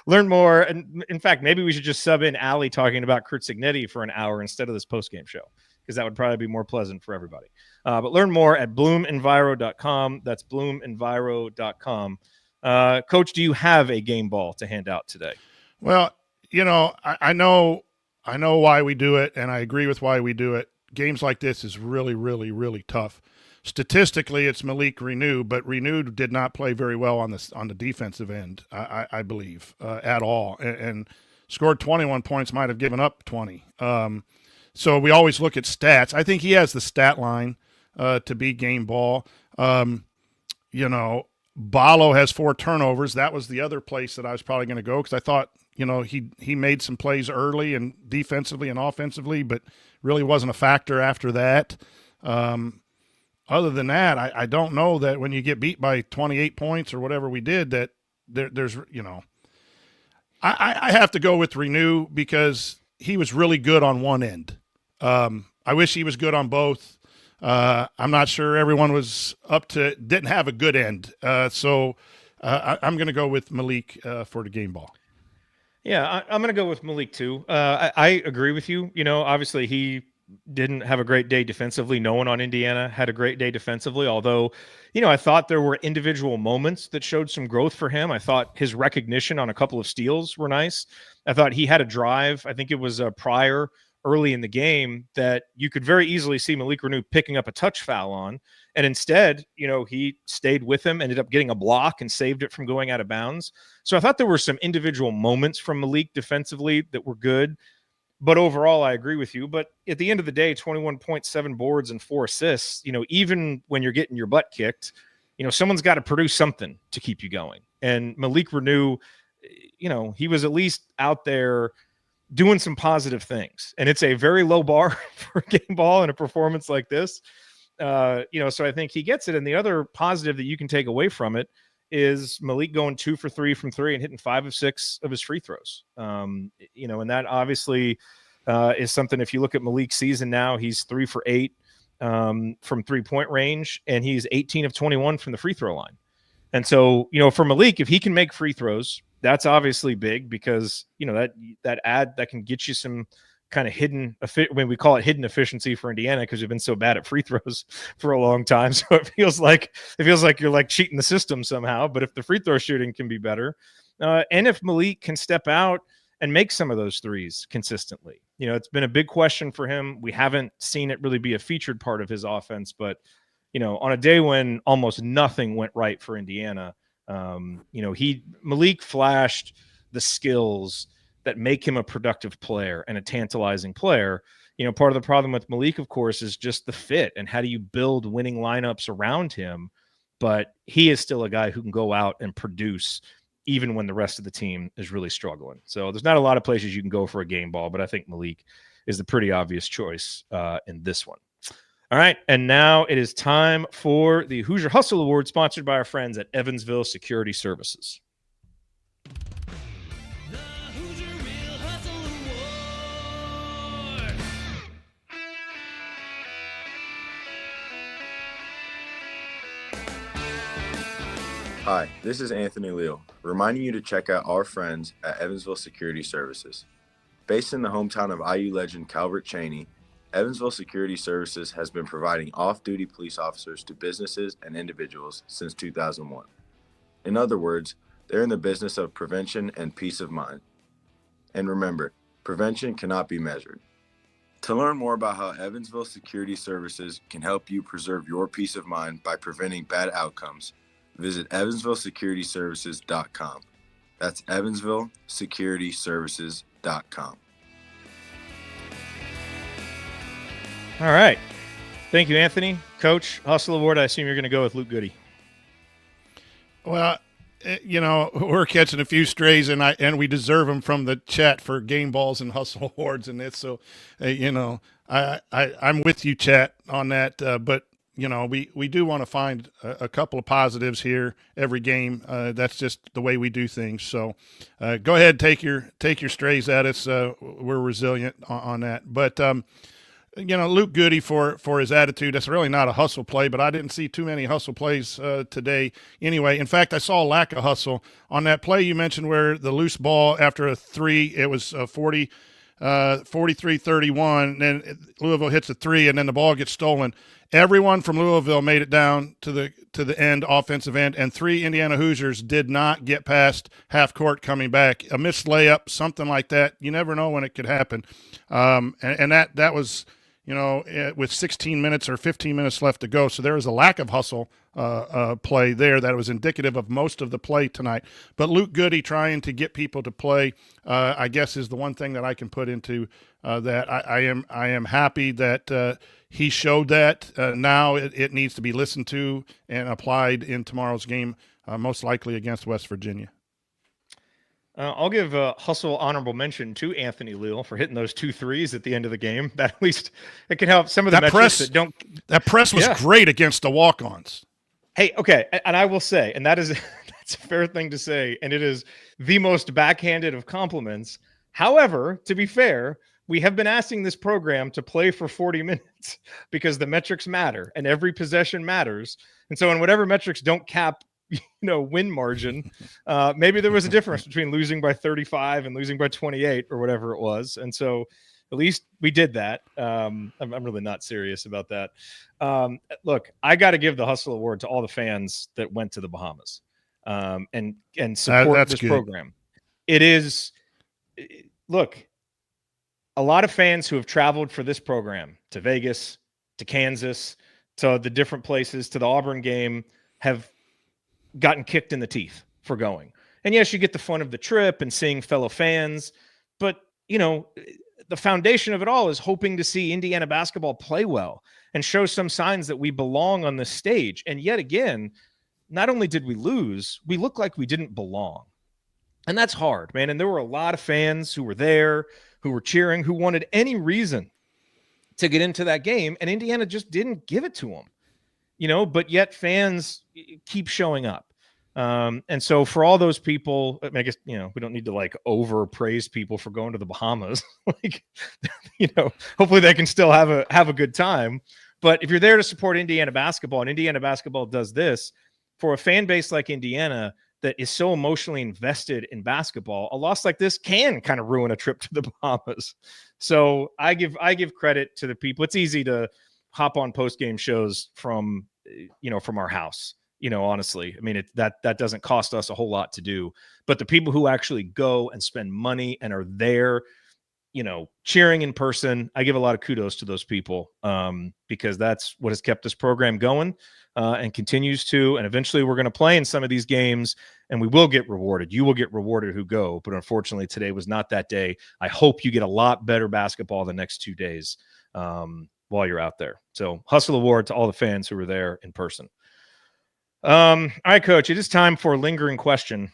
[SPEAKER 2] Learn more. And in fact, maybe we should just sub in Allie talking about Kurt Signetti for an hour instead of this postgame show, because that would probably be more pleasant for everybody. But learn more at bloomenviro.com. That's bloomenviro.com. Coach, do you have a game ball to hand out today?
[SPEAKER 3] Well, I know why we do it, and I agree with why we do it. Games like this is really, really, really tough. Statistically, it's Malik Renew, but Renew did not play very well on the defensive end, I believe, at all, and scored 21 points, might have given up 20. So we always look at stats. I think he has the stat line to be game ball. Balo has 4 turnovers. That was the other place that I was probably going to go, because I thought, he made some plays early and defensively and offensively, but really wasn't a factor after that. Other than that, I don't know that when you get beat by 28 points or whatever we did, that there's, I have to go with Renew because he was really good on one end. I wish he was good on both. I'm not sure everyone was didn't have a good end. So I'm going to go with Malik for the game ball.
[SPEAKER 2] Yeah, I'm going to go with Malik too. I agree with you. Obviously he didn't have a great day defensively. No one on Indiana had a great day defensively, although, I thought there were individual moments that showed some growth for him. I thought his recognition on a couple of steals were nice. I thought he had a drive. I think it was prior early in the game that you could very easily see Malik Renew picking up a touch foul on. And instead, he stayed with him, ended up getting a block and saved it from going out of bounds. So I thought there were some individual moments from Malik defensively that were good. But overall, I agree with you. But at the end of the day, 21.7 boards and 4 assists, even when you're getting your butt kicked, someone's got to produce something to keep you going. And Malik Renew, he was at least out there doing some positive things. And it's a very low bar for a game ball in a performance like this. So I think he gets it. And the other positive that you can take away from it is Malik going 2 for 3 from 3 and hitting 5 of 6 of his free throws. And that obviously is something. If you look at Malik's season now, he's 3 for 8 from 3-point range, and he's 18 of 21 from the free throw line. And so, for Malik, if he can make free throws, that's obviously big because, that can get you some kind of hidden, we call it hidden efficiency for Indiana because we've been so bad at free throws for a long time. So it feels like you're like cheating the system somehow. But if the free throw shooting can be better, and if Malik can step out and make some of those threes consistently, it's been a big question for him. We haven't seen it really be a featured part of his offense, but on a day when almost nothing went right for Indiana, Malik flashed the skills that make him a productive player and a tantalizing player. Part of the problem with Malik, of course, is just the fit and how do you build winning lineups around him. But he is still a guy who can go out and produce even when the rest of the team is really struggling. So there's not a lot of places you can go for a game ball, but I think Malik is the pretty obvious choice in this one. All right, and now it is time for the Hoosier Hustle Award, sponsored by our friends at Evansville Security Services.
[SPEAKER 8] Hi, this is Anthony Leal, reminding you to check out our friends at Evansville Security Services. Based in the hometown of IU legend Calvert Chaney, Evansville Security Services has been providing off-duty police officers to businesses and individuals since 2001. In other words, they're in the business of prevention and peace of mind. And remember, prevention cannot be measured. To learn more about how Evansville Security Services can help you preserve your peace of mind by preventing bad outcomes, visit evansvillesecurityservices.com. That's evansvillesecurityservices.com.
[SPEAKER 2] All right. Thank you, Anthony. Coach, Hustle Award, I assume you're going to go with Luke Goody.
[SPEAKER 3] Well, we're catching a few strays, and we deserve them from the chat for game balls and Hustle Awards and this. So, I'm with you, chat, on that. But we do want to find a couple of positives here every game. That's just the way we do things. So, go ahead, take your strays at us. We're resilient on that. But Luke Goody for his attitude. That's really not a hustle play, but I didn't see too many hustle plays today anyway. In fact, I saw a lack of hustle on that play you mentioned where the loose ball after a three, it was 43-31, then Louisville hits a three, and then the ball gets stolen. Everyone from Louisville made it down to the end, offensive end, and 3 Indiana Hoosiers did not get past half court coming back. A missed layup, something like that. You never know when it could happen. And that was – with 16 minutes or 15 minutes left to go. So there was a lack of hustle play there that was indicative of most of the play tonight. But Luke Goody trying to get people to play, I guess, is the one thing that I can put into that. I am happy that he showed that. Now it needs to be listened to and applied in tomorrow's game, most likely against West Virginia.
[SPEAKER 2] I'll give a hustle honorable mention to Anthony Leal for hitting those 2 threes at the end of the game. That at least it can help some of the metrics that don't.
[SPEAKER 3] That press was great against the walk-ons.
[SPEAKER 2] Hey, okay, and I will say, and that's a fair thing to say, and it is the most backhanded of compliments. However, to be fair, we have been asking this program to play for 40 minutes because the metrics matter and every possession matters. And so in whatever metrics don't cap win margin, maybe there was a difference between losing by 35 and losing by 28 or whatever it was. And so at least we did that. I'm really not serious about that. Look, I got to give the Hustle Award to all the fans that went to the Bahamas and support this program. It is, look, a lot of fans who have traveled for this program to Vegas, to Kansas, to the different places, to the Auburn game have gotten kicked in the teeth for going. And yes, you get the fun of the trip and seeing fellow fans, but the foundation of it all is hoping to see Indiana basketball play well and show some signs that we belong on this stage. And yet again, not only did we lose, we look like we didn't belong. And that's hard, man. And there were a lot of fans who were there, who were cheering, who wanted any reason to get into that game. And Indiana just didn't give it to them, but yet fans keep showing up. And so for all those people, I guess, we don't need to like overpraise people for going to the Bahamas. Like, hopefully they can still have a good time. But if you're there to support Indiana basketball, and Indiana basketball does this for a fan base like Indiana that is so emotionally invested in basketball, a loss like this can kind of ruin a trip to the Bahamas. So I give credit to the people. It's easy to hop on post-game shows from our house. Honestly, I mean, that doesn't cost us a whole lot to do, but the people who actually go and spend money and are there, cheering in person, I give a lot of kudos to those people, because that's what has kept this program going, and continues to, and eventually we're going to play in some of these games and we will get rewarded. You will get rewarded who go, but unfortunately today was not that day. I hope you get a lot better basketball the next 2 days, while you're out there. So hustle award to all the fans who were there in person. All right, Coach, it is time for a lingering question.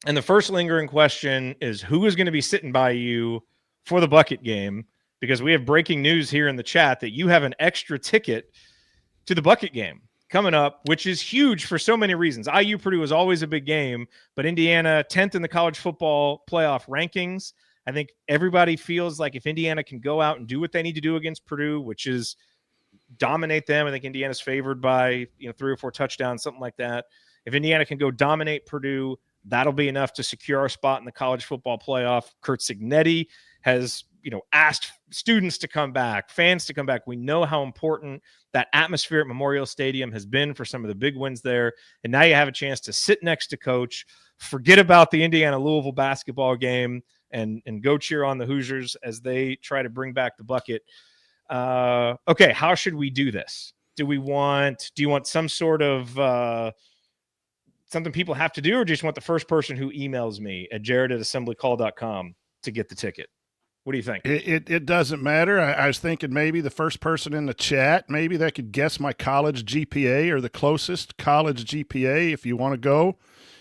[SPEAKER 2] And the first lingering question is, who is going to be sitting by you for the bucket game? Because we have breaking news here in the chat that you have an extra ticket to the bucket game coming up, which is huge for so many reasons. IU Purdue is always a big game, but Indiana 10th in the college football playoff rankings. I think everybody feels like if Indiana can go out and do what they need to do against Purdue, which is dominate them. I think Indiana's favored by 3 or 4 touchdowns, something like that. If Indiana can go dominate Purdue, that'll be enough to secure our spot in the college football playoff. Kurt Cignetti has asked students to come back, fans to come back. We know how important that atmosphere at Memorial Stadium has been for some of the big wins there. And now you have a chance to sit next to Coach, forget about the Indiana-Louisville basketball game, and go cheer on the Hoosiers as they try to bring back the bucket. Okay, how should we do this? Do you want some sort of something people have to do, or do you just want the first person who emails me at jared@assemblycall.com to get the ticket? What do you think?
[SPEAKER 3] It doesn't matter. I was thinking maybe the first person in the chat, maybe that could guess my college GPA or the closest college GPA if you want to go.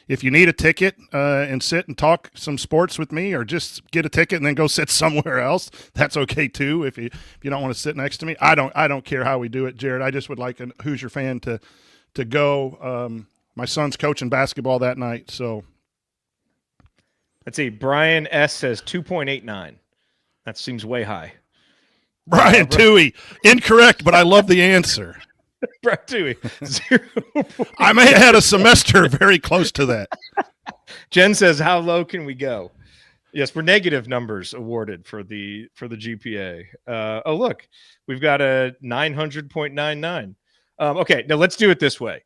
[SPEAKER 3] If you need a ticket and sit and talk some sports with me, or just get a ticket and then go sit somewhere else, that's okay too. If you don't want to sit next to me, I don't care how we do it, Jared. I just would like a Hoosier fan to go. My son's coaching basketball that night, so.
[SPEAKER 2] Let's see. Brian S says 2.89. That seems way high.
[SPEAKER 3] Brian Toohey, incorrect, but I love the answer.
[SPEAKER 2] Brian Toohey, 0.
[SPEAKER 3] I may have had a semester very close to that.
[SPEAKER 2] Jen says, how low can we go? Yes, we're negative numbers awarded for the GPA. Oh, look, we've got a 900.99. Okay, now let's do it this way.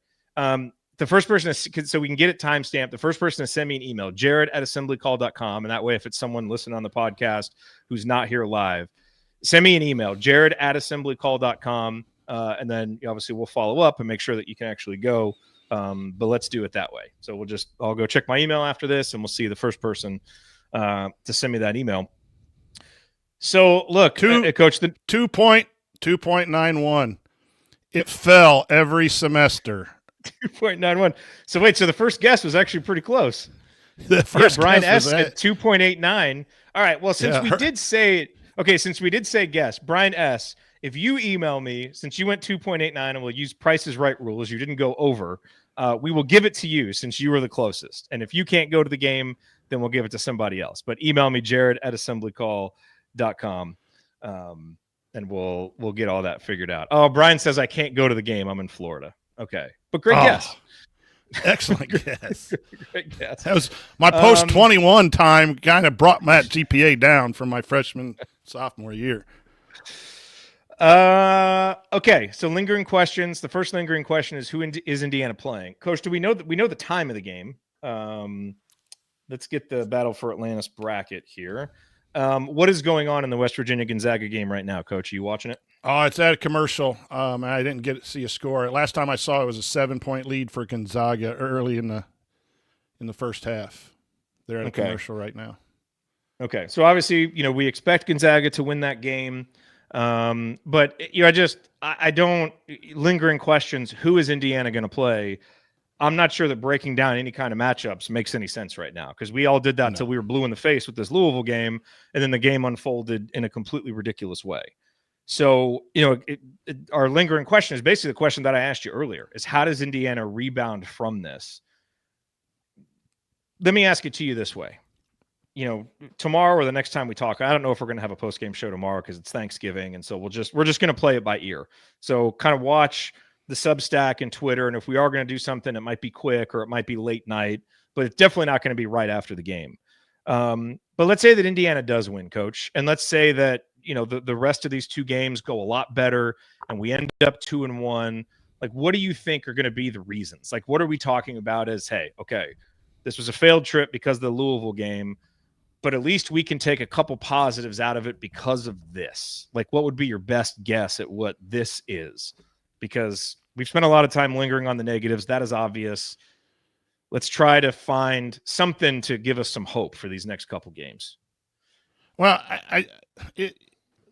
[SPEAKER 2] The first person, so we can get it timestamped, the first person to send me an email, jared@assemblycall.com. And that way, if it's someone listening on the podcast who's not here live, send me an email, jared@assemblycall.com. And then obviously we'll follow up and make sure that you can actually go. But let's do it that way. So I'll go check my email after this, and we'll see the first person to send me that email. So look, Coach, the
[SPEAKER 3] 2.91. It fell every semester.
[SPEAKER 2] 2.91. So wait, so the first guess was actually pretty close.
[SPEAKER 3] The first
[SPEAKER 2] Brian
[SPEAKER 3] guess
[SPEAKER 2] S at 2.89. All right. Well, since we did say guess, Brian S, if you email me, since you went 2.89 and we'll use Price is Right rules, you didn't go over, we will give it to you since you were the closest. And if you can't go to the game, then we'll give it to somebody else. But email me, jared@assemblycall.com, and we'll get all that figured out. Oh, Brian says I can't go to the game. I'm in Florida. Okay. But great guess.
[SPEAKER 3] Excellent guess.
[SPEAKER 2] Great guess.
[SPEAKER 3] That was my post 21 time, kind of brought my GPA down from my freshman sophomore year.
[SPEAKER 2] Okay. So lingering questions. The first lingering question is, who is Indiana playing? Coach, do we know that we know the time of the game? Let's get the Battle for Atlantis bracket here. What is going on in the West Virginia Gonzaga game right now, Coach? Are you watching it?
[SPEAKER 3] Oh, it's at a commercial. I didn't get to see a score. Last time I saw it was a 7-point lead for Gonzaga early in the first half. They're at a commercial right now.
[SPEAKER 2] Okay, so obviously, we expect Gonzaga to win that game, but I don't lingering questions. Who is Indiana going to play? I'm not sure that breaking down any kind of matchups makes any sense right now, because we all did that until we were blue in the face with this Louisville game, and then the game unfolded in a completely ridiculous way. So, our lingering question is basically the question that I asked you earlier, is how does Indiana rebound from this? let me ask it to you this way. Tomorrow or the next time we talk, I don't know if we're going to have a post-game show tomorrow because it's Thanksgiving. And so we're just going to play it by ear. So kind of watch the Substack and Twitter. And if we are going to do something, it might be quick or it might be late night, but it's definitely not going to be right after the game. But let's say that Indiana does win, Coach. And let's say that, the rest of these two games go a lot better and we end up 2-1. Like, what do you think are going to be the reasons? Like, what are we talking about as, hey, okay, this was a failed trip because of the Louisville game, but at least we can take a couple positives out of it because of this. Like, what would be your best guess at what this is? Because we've spent a lot of time lingering on the negatives. That is obvious. Let's try to find something to give us some hope for these next couple games.
[SPEAKER 3] Well,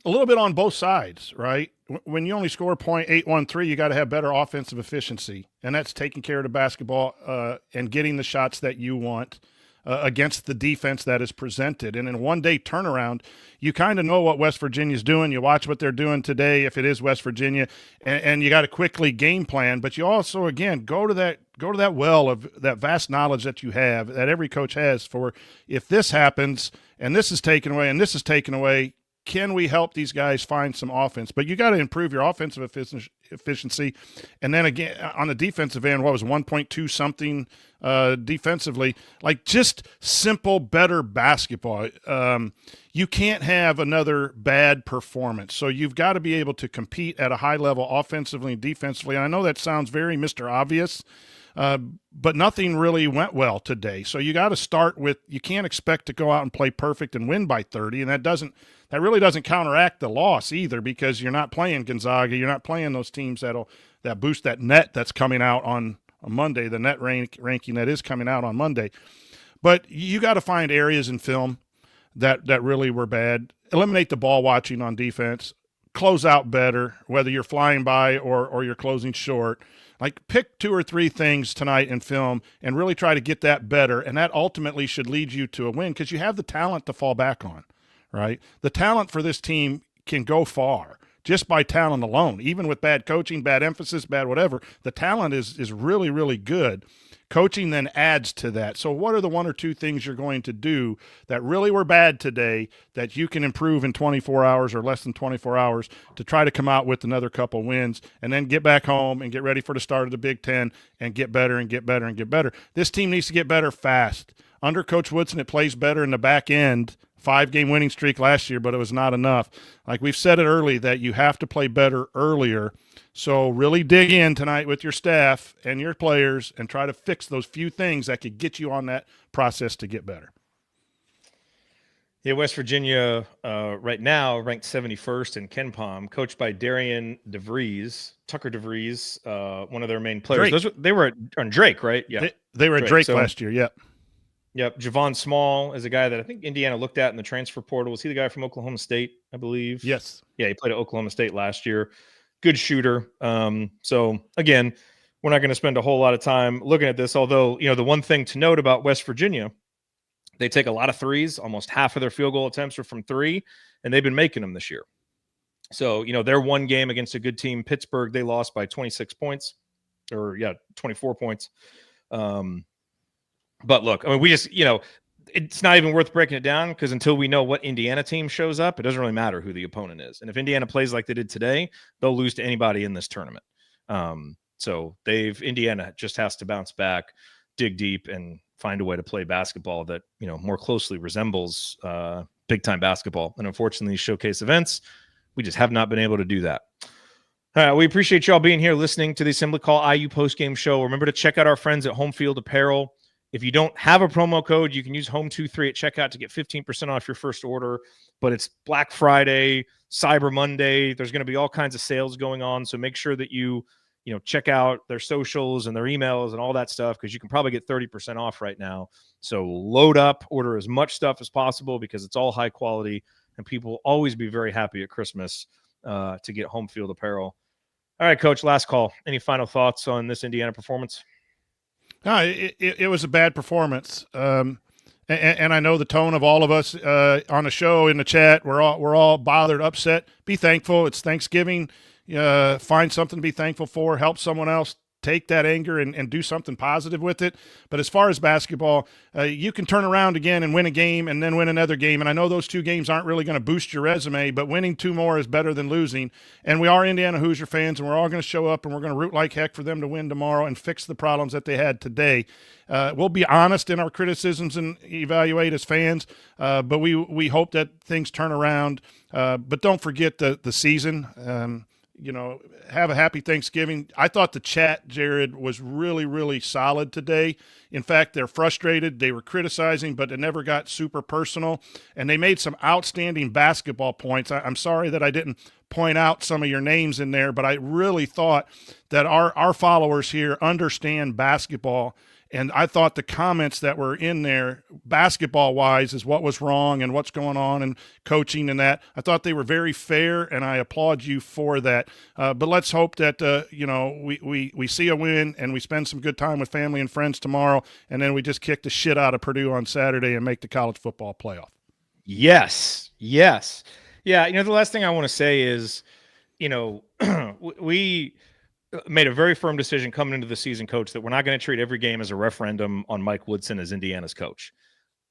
[SPEAKER 3] a little bit on both sides, right? When you only score .813, you got to have better offensive efficiency, and that's taking care of the basketball and getting the shots that you want against the defense that is presented. And in a one-day turnaround, you kind of know what West Virginia's doing. You watch what they're doing today if it is West Virginia, and you got to quickly game plan. But you also, again, go to that well of that vast knowledge that you have, that every coach has, for if this happens and this is taken away and this is taken away, can we help these guys find some offense? But you got to improve your offensive efficiency. And then again, on the defensive end, what was 1.2 something defensively? Like, just simple, better basketball. You can't have another bad performance. So you've got to be able to compete at a high level offensively and defensively. And I know that sounds very Mr. Obvious, but nothing really went well today. So you got to start with, you can't expect to go out and play perfect and win by 30. And that really doesn't counteract the loss either, because you're not playing Gonzaga. You're not playing those teams that boost that net that's coming out on Monday, the net ranking that is coming out on Monday. But you got to find areas in film that really were bad. Eliminate the ball watching on defense. Close out better, whether you're flying by or you're closing short. Like, pick 2 or 3 things tonight in film and really try to get that better, and that ultimately should lead you to a win because you have the talent to fall back on, right? The talent for this team can go far just by talent alone, even with bad coaching, bad emphasis, bad whatever. The talent is really, really good. Coaching then adds to that. So what are the 1 or 2 things you're going to do that really were bad today that you can improve in 24 hours or less than 24 hours to try to come out with another couple wins and then get back home and get ready for the start of the Big Ten and get better and get better and get better. This team needs to get better fast. Under Coach Woodson, it plays better in the back end. 5-game winning streak last year, but it was not enough. Like we've said it early, that you have to play better earlier. So really dig in tonight with your staff and your players and try to fix those few things that could get you on that process to get better.
[SPEAKER 2] Yeah, West Virginia right now ranked 71st in KenPom, coached by Tucker DeVries, one of their main players. They were on Drake, right? Yeah,
[SPEAKER 3] they were at Drake last year. Yep.
[SPEAKER 2] Yep. Javon Small is a guy that I think Indiana looked at in the transfer portal. Was he the guy from Oklahoma State, I believe?
[SPEAKER 3] Yes.
[SPEAKER 2] Yeah, he played at Oklahoma State last year. Good shooter. So, again, we're not going to spend a whole lot of time looking at this, although, the one thing to note about West Virginia, they take a lot of threes. Almost half of their field goal attempts are from 3, and they've been making them this year. So, their one game against a good team, Pittsburgh, they lost by 26 points. 24 points. But look, I mean, we just, it's not even worth breaking it down because until we know what Indiana team shows up, it doesn't really matter who the opponent is. And if Indiana plays like they did today, they'll lose to anybody in this tournament. So Indiana just has to bounce back, dig deep, and find a way to play basketball that, more closely resembles big-time basketball. And unfortunately, these showcase events, we just have not been able to do that. All right, we appreciate y'all being here listening to the Assembly Call IU postgame show. Remember to check out our friends at HomeField Apparel. If you don't have a promo code, you can use HOME23 at checkout to get 15% off your first order. But it's Black Friday, Cyber Monday. There's going to be all kinds of sales going on. So make sure that you check out their socials and their emails and all that stuff because you can probably get 30% off right now. So load up, order as much stuff as possible because it's all high quality and people will always be very happy at Christmas to get HomeField Apparel. All right, Coach, last call. Any final thoughts on this Indiana performance?
[SPEAKER 3] No, it was a bad performance, and I know the tone of all of us on the show, in the chat. We're all bothered, upset. Be thankful. It's Thanksgiving. Find something to be thankful for. Help someone else. take that anger and do something positive with it. But as far as basketball, you can turn around again and win a game and then win another game. And I know those 2 games aren't really going to boost your resume, but winning 2 more is better than losing. And we are Indiana Hoosier fans, and we're all going to show up, and we're going to root like heck for them to win tomorrow and fix the problems that they had today. We'll be honest in our criticisms and evaluate as fans, but we hope that things turn around. But don't forget the season. Have a happy Thanksgiving. I thought the chat, Jared, was really, really solid today. In fact, they're frustrated. They were criticizing, but it never got super personal. And they made some outstanding basketball points. I'm sorry that I didn't point out some of your names in there, but I really thought that our followers here understand basketball. And I thought the comments that were in there, basketball-wise, is what was wrong and what's going on and coaching and that. I thought they were very fair, and I applaud you for that. But let's hope that we see a win and we spend some good time with family and friends tomorrow, and then we just kick the shit out of Purdue on Saturday and make the college football playoff.
[SPEAKER 2] Yes. Yeah, the last thing I want to say is, we made a very firm decision coming into the season, Coach, that we're not going to treat every game as a referendum on Mike Woodson as Indiana's coach.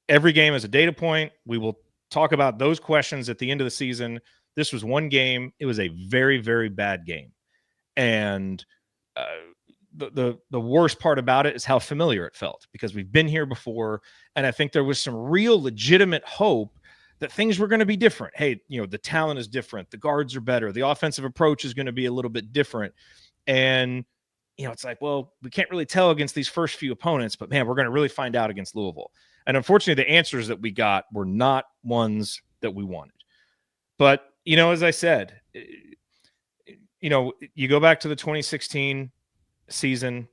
[SPEAKER 2] Every game is a data point. We will talk about those questions at the end of the season. This was one game. It was a very, very bad game. And the worst part about it is how familiar it felt, because we've been here before. And I think there was some real legitimate hope that things were going to be different. Hey, the talent is different. The guards are better. The offensive approach is going to be a little bit different. And, it's like, well, we can't really tell against these first few opponents, but man, we're going to really find out against Louisville. And unfortunately, the answers that we got were not ones that we wanted. But, as I said, you go back to the 2016 season,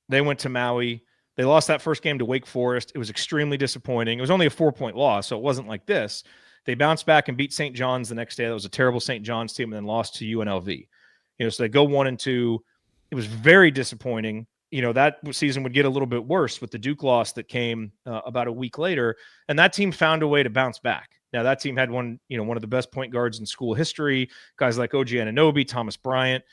[SPEAKER 2] they went to Maui. They lost that first game to Wake Forest. It was extremely disappointing. It was only a 4-point loss, so it wasn't like this. They bounced back and beat St. John's the next day. That was a terrible St. John's team, and then lost to UNLV. So they go 1-2. It was very disappointing. That season would get a little bit worse with the Duke loss that came about a week later, and that team found a way to bounce back. Now, that team had one of the best point guards in school history, guys like OG Anunoby, Thomas Bryant,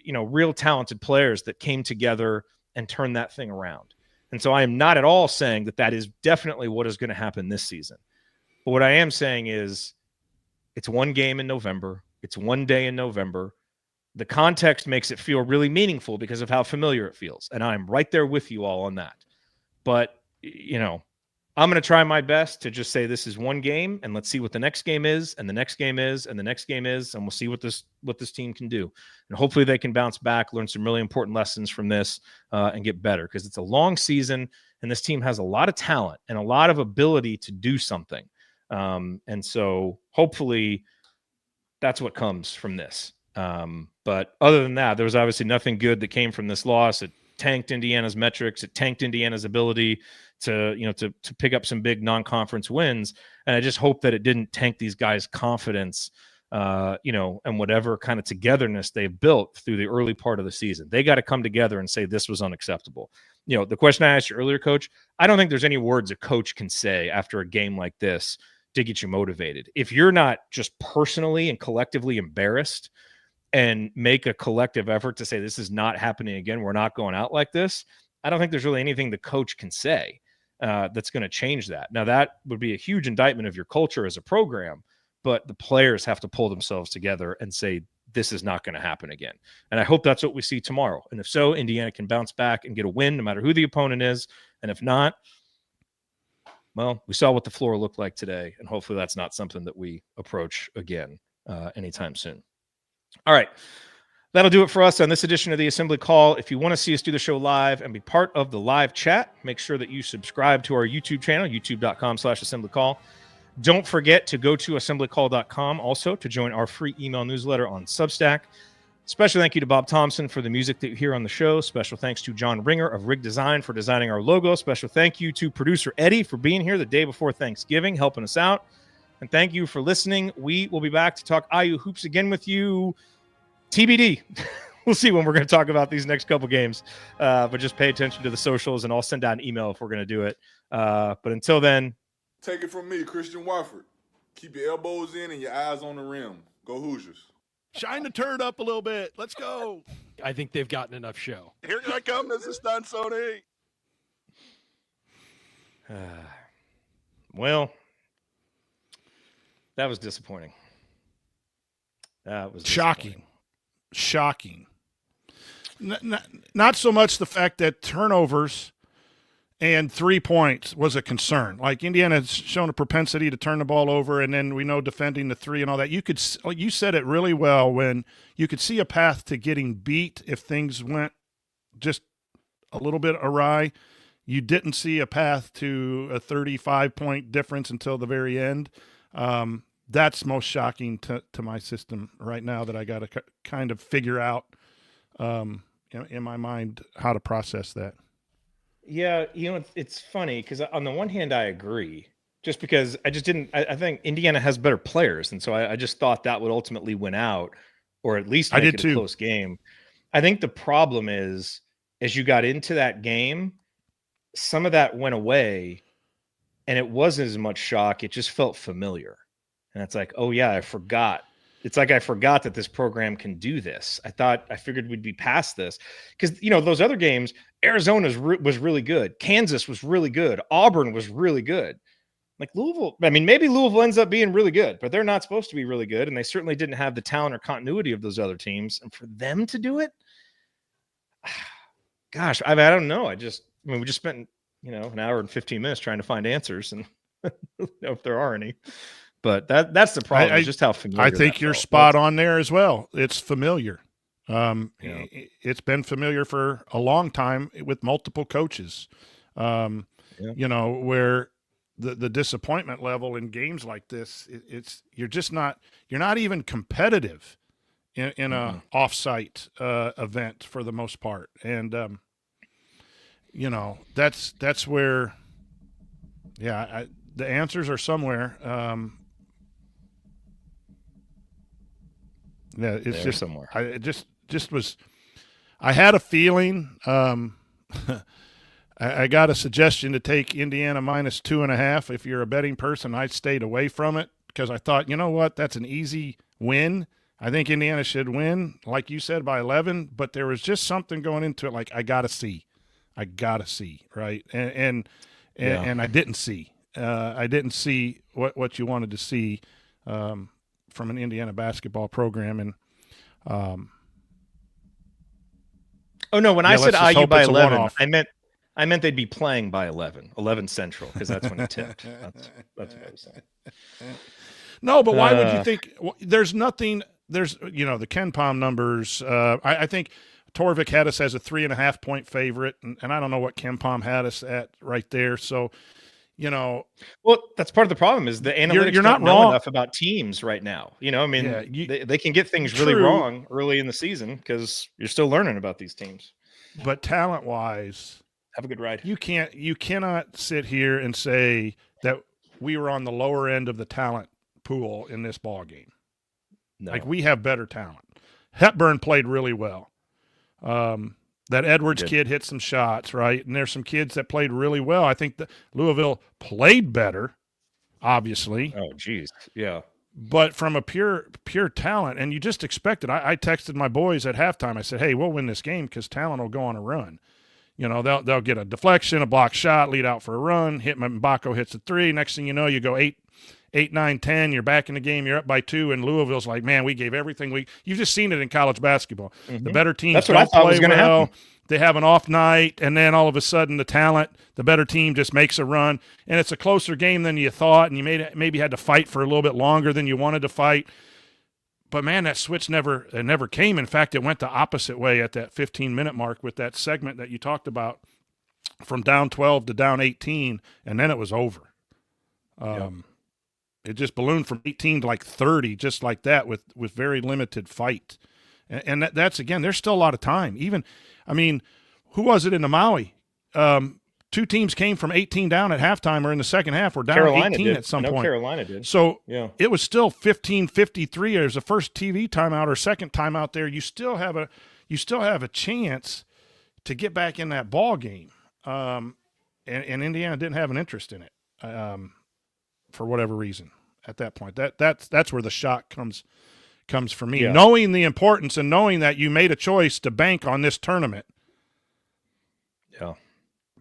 [SPEAKER 2] real talented players that came together and turned that thing around. And so I am not at all saying that is definitely what is going to happen this season. But what I am saying is it's one game in November. It's one day in November. The context makes it feel really meaningful because of how familiar it feels. And I'm right there with you all on that. But, I'm going to try my best to just say this is one game, and let's see what the next game is, and the next game is, and the next game is, and we'll see what this team can do. And hopefully they can bounce back, learn some really important lessons from this, and get better, because it's a long season, and this team has a lot of talent and a lot of ability to do something. And so hopefully that's what comes from this. But other than that, there was obviously nothing good that came from this loss. It tanked Indiana's metrics. It tanked Indiana's ability to pick up some big non-conference wins. And I just hope that it didn't tank these guys' confidence, and whatever kind of togetherness they've built through the early part of the season. They got to come together and say this was unacceptable. The question I asked you earlier, Coach, I don't think there's any words a coach can say after a game like this to get you motivated. If you're not just personally and collectively embarrassed and make a collective effort to say this is not happening again, we're not going out like this, I don't think there's really anything the coach can say that's going to change that. Now, that would be a huge indictment of your culture as a program, but the players have to pull themselves together and say this is not going to happen again. And I hope that's what we see tomorrow. And if so, Indiana can bounce back and get a win no matter who the opponent is. And if not, well, we saw what the floor looked like today, and hopefully that's not something that we approach again anytime soon. All right. That'll do it for us on this edition of the Assembly Call. If you want to see us do the show live and be part of the live chat, make sure that you subscribe to our YouTube channel, youtube.com/assemblycall. Don't forget to go to assemblycall.com also to join our free email newsletter on Substack. Special thank you to Bob Thompson for the music that you hear on the show. Special thanks to John Ringer of Rig Design for designing our logo. Special thank you to producer Eddie for being here the day before Thanksgiving, helping us out. And thank you for listening. We will be back to talk IU hoops again with you. TBD. We'll see when we're going to talk about these next couple games. But just pay attention to the socials, and I'll send out an email if we're going to do it. But until then.
[SPEAKER 9] Take it from me, Christian Wofford. Keep your elbows in and your eyes on the rim. Go Hoosiers.
[SPEAKER 3] Shine the turd up a little bit. Let's go.
[SPEAKER 10] I think they've gotten enough show.
[SPEAKER 3] Here I come, Mrs. Stansoni.
[SPEAKER 2] Well, that was disappointing. That was
[SPEAKER 3] Shocking. Not so much the fact that turnovers and 3 points was a concern. Like Indiana has shown a propensity to turn the ball over, and then we know defending the three and all that. You said it really well when you could see a path to getting beat if things went just a little bit awry. You didn't see a path to a 35-point difference until the very end. That's most shocking to my system right now that I got to kind of figure out in my mind how to process that.
[SPEAKER 2] Yeah, it's funny because on the one hand, I agree. Just because I think Indiana has better players, and so I just thought that would ultimately win out, or at least make it a close game. I think the problem is, as you got into that game, some of that went away, and it wasn't as much shock. It just felt familiar. And it's like, oh, yeah, I forgot. It's like I forgot that this program can do this. I figured we'd be past this. Because, those other games, Arizona was really good. Kansas was really good. Auburn was really good. Like Louisville, maybe Louisville ends up being really good, but they're not supposed to be really good, and they certainly didn't have the talent or continuity of those other teams. And for them to do it, gosh, I don't know. We just spent, an hour and 15 minutes trying to find answers, and I don't know if there are any. But that's the problem, just how familiar.
[SPEAKER 3] I think you're spot on there as well. It's familiar. It's been familiar for a long time with multiple coaches. Where the disappointment level in games like this, you're not even competitive in a off-site event for the most part, and that's where, the answers are somewhere. It's just somewhere. I had a feeling. I got a suggestion to take Indiana minus 2.5. If you're a betting person, I stayed away from it because I thought, you know what, that's an easy win. I think Indiana should win, like you said, by 11. But there was just something going into it, like I gotta see, right? And I didn't see. I didn't see what you wanted to see from an Indiana basketball program. And
[SPEAKER 2] when I said IU by 11, I meant they'd be playing by 11 Central, because that's when it tipped. That's what I was saying.
[SPEAKER 3] No, but why would you think there's nothing? There's the Ken Palm numbers. I think Torvik had us as a 3.5 point favorite, and I don't know what Ken Palm had us at right there. So.
[SPEAKER 2] Well, that's part of the problem is the analytics
[SPEAKER 3] you're
[SPEAKER 2] don't
[SPEAKER 3] not
[SPEAKER 2] know
[SPEAKER 3] wrong
[SPEAKER 2] enough about teams right now. They can get things really wrong early in the season because you're still learning about these teams.
[SPEAKER 3] But talent-wise,
[SPEAKER 2] have a good ride.
[SPEAKER 3] You cannot sit here and say that we were on the lower end of the talent pool in this ball game.
[SPEAKER 2] No.
[SPEAKER 3] Like, we have better talent. Hepburn played really well. That Edwards kid hit some shots, right? And there's some kids that played really well. I think that Louisville played better, obviously.
[SPEAKER 2] Oh, geez. Yeah.
[SPEAKER 3] But from a pure talent, and you just expect it. I texted my boys at halftime. I said, hey, we'll win this game because talent will go on a run. They'll get a deflection, a block shot, lead out for a run, Mbako hits a three. Next thing you know, you go 8, 9, 10, you're back in the game, you're up by 2, and Louisville's like, man, we gave everything. You've just seen it in college basketball. Mm-hmm. The better teams don't play well. They have an off night, and then all of a sudden the better team just makes a run, and it's a closer game than you thought, and you maybe had to fight for a little bit longer than you wanted to fight. But, man, that switch never came. In fact, it went the opposite way at that 15-minute mark with that segment that you talked about, from down 12 to down 18, and then it was over. It just ballooned from 18 to like 30, just like that, with very limited fight. And that's, again, there's still a lot of time. Who was it in the Maui? 2 teams came from 18 down at halftime or in the second half, or down
[SPEAKER 2] Carolina
[SPEAKER 3] 18
[SPEAKER 2] did.
[SPEAKER 3] at some point.
[SPEAKER 2] Carolina did.
[SPEAKER 3] So it was still 15-53. There's a first TV timeout or second timeout there. You still have a chance to get back in that ball game. And Indiana didn't have an interest in it. For whatever reason at that point. That's where the shock comes comes for me.
[SPEAKER 2] Yeah.
[SPEAKER 3] Knowing the importance and knowing that you made a choice to bank on this tournament.
[SPEAKER 2] Yeah.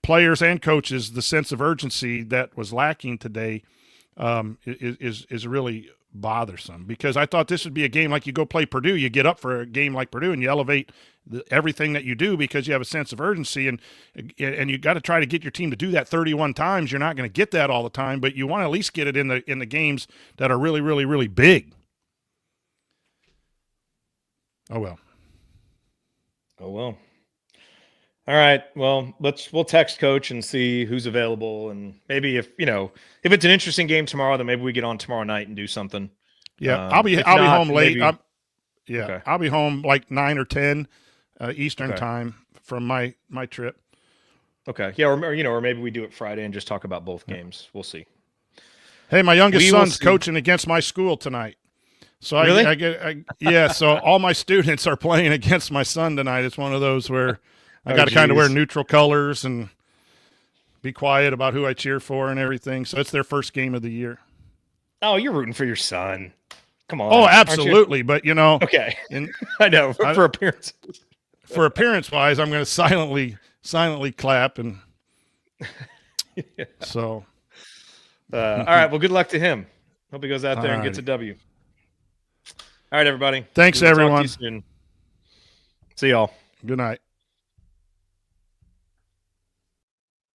[SPEAKER 3] Players and coaches, the sense of urgency that was lacking today is really bothersome, because I thought this would be a game like you go play Purdue. You get up for a game like Purdue and you elevate everything that you do because you have a sense of urgency, and you got to try to get your team to do that 31 times. You're not going to get that all the time, but you want to at least get it in the games that are really, really, really big. Oh, well.
[SPEAKER 2] Oh, well. All right. Well, we'll text coach and see who's available, and maybe if it's an interesting game tomorrow, then maybe we get on tomorrow night and do something.
[SPEAKER 3] Yeah, I'll be home late.
[SPEAKER 2] Maybe... Okay.
[SPEAKER 3] I'll be home like 9 or 10 Eastern time from my trip.
[SPEAKER 2] Okay. Yeah, or maybe we do it Friday and just talk about both games. We'll see.
[SPEAKER 3] Hey, my youngest son's coaching against my school tonight. So
[SPEAKER 2] really?
[SPEAKER 3] So all my students are playing against my son tonight. It's one of those where I got to kind of wear neutral colors and be quiet about who I cheer for and everything. So it's their first game of the year.
[SPEAKER 2] Oh, you're rooting for your son. Come on.
[SPEAKER 3] Oh, absolutely. But,
[SPEAKER 2] okay. I know. For appearances.
[SPEAKER 3] For appearance-wise, I'm going to silently clap. And
[SPEAKER 2] yeah.
[SPEAKER 3] So.
[SPEAKER 2] All right. Well, good luck to him. Hope he goes out there and gets a W. All right, everybody.
[SPEAKER 3] Thanks, everyone.
[SPEAKER 2] Talk to you soon. See y'all.
[SPEAKER 3] Good night.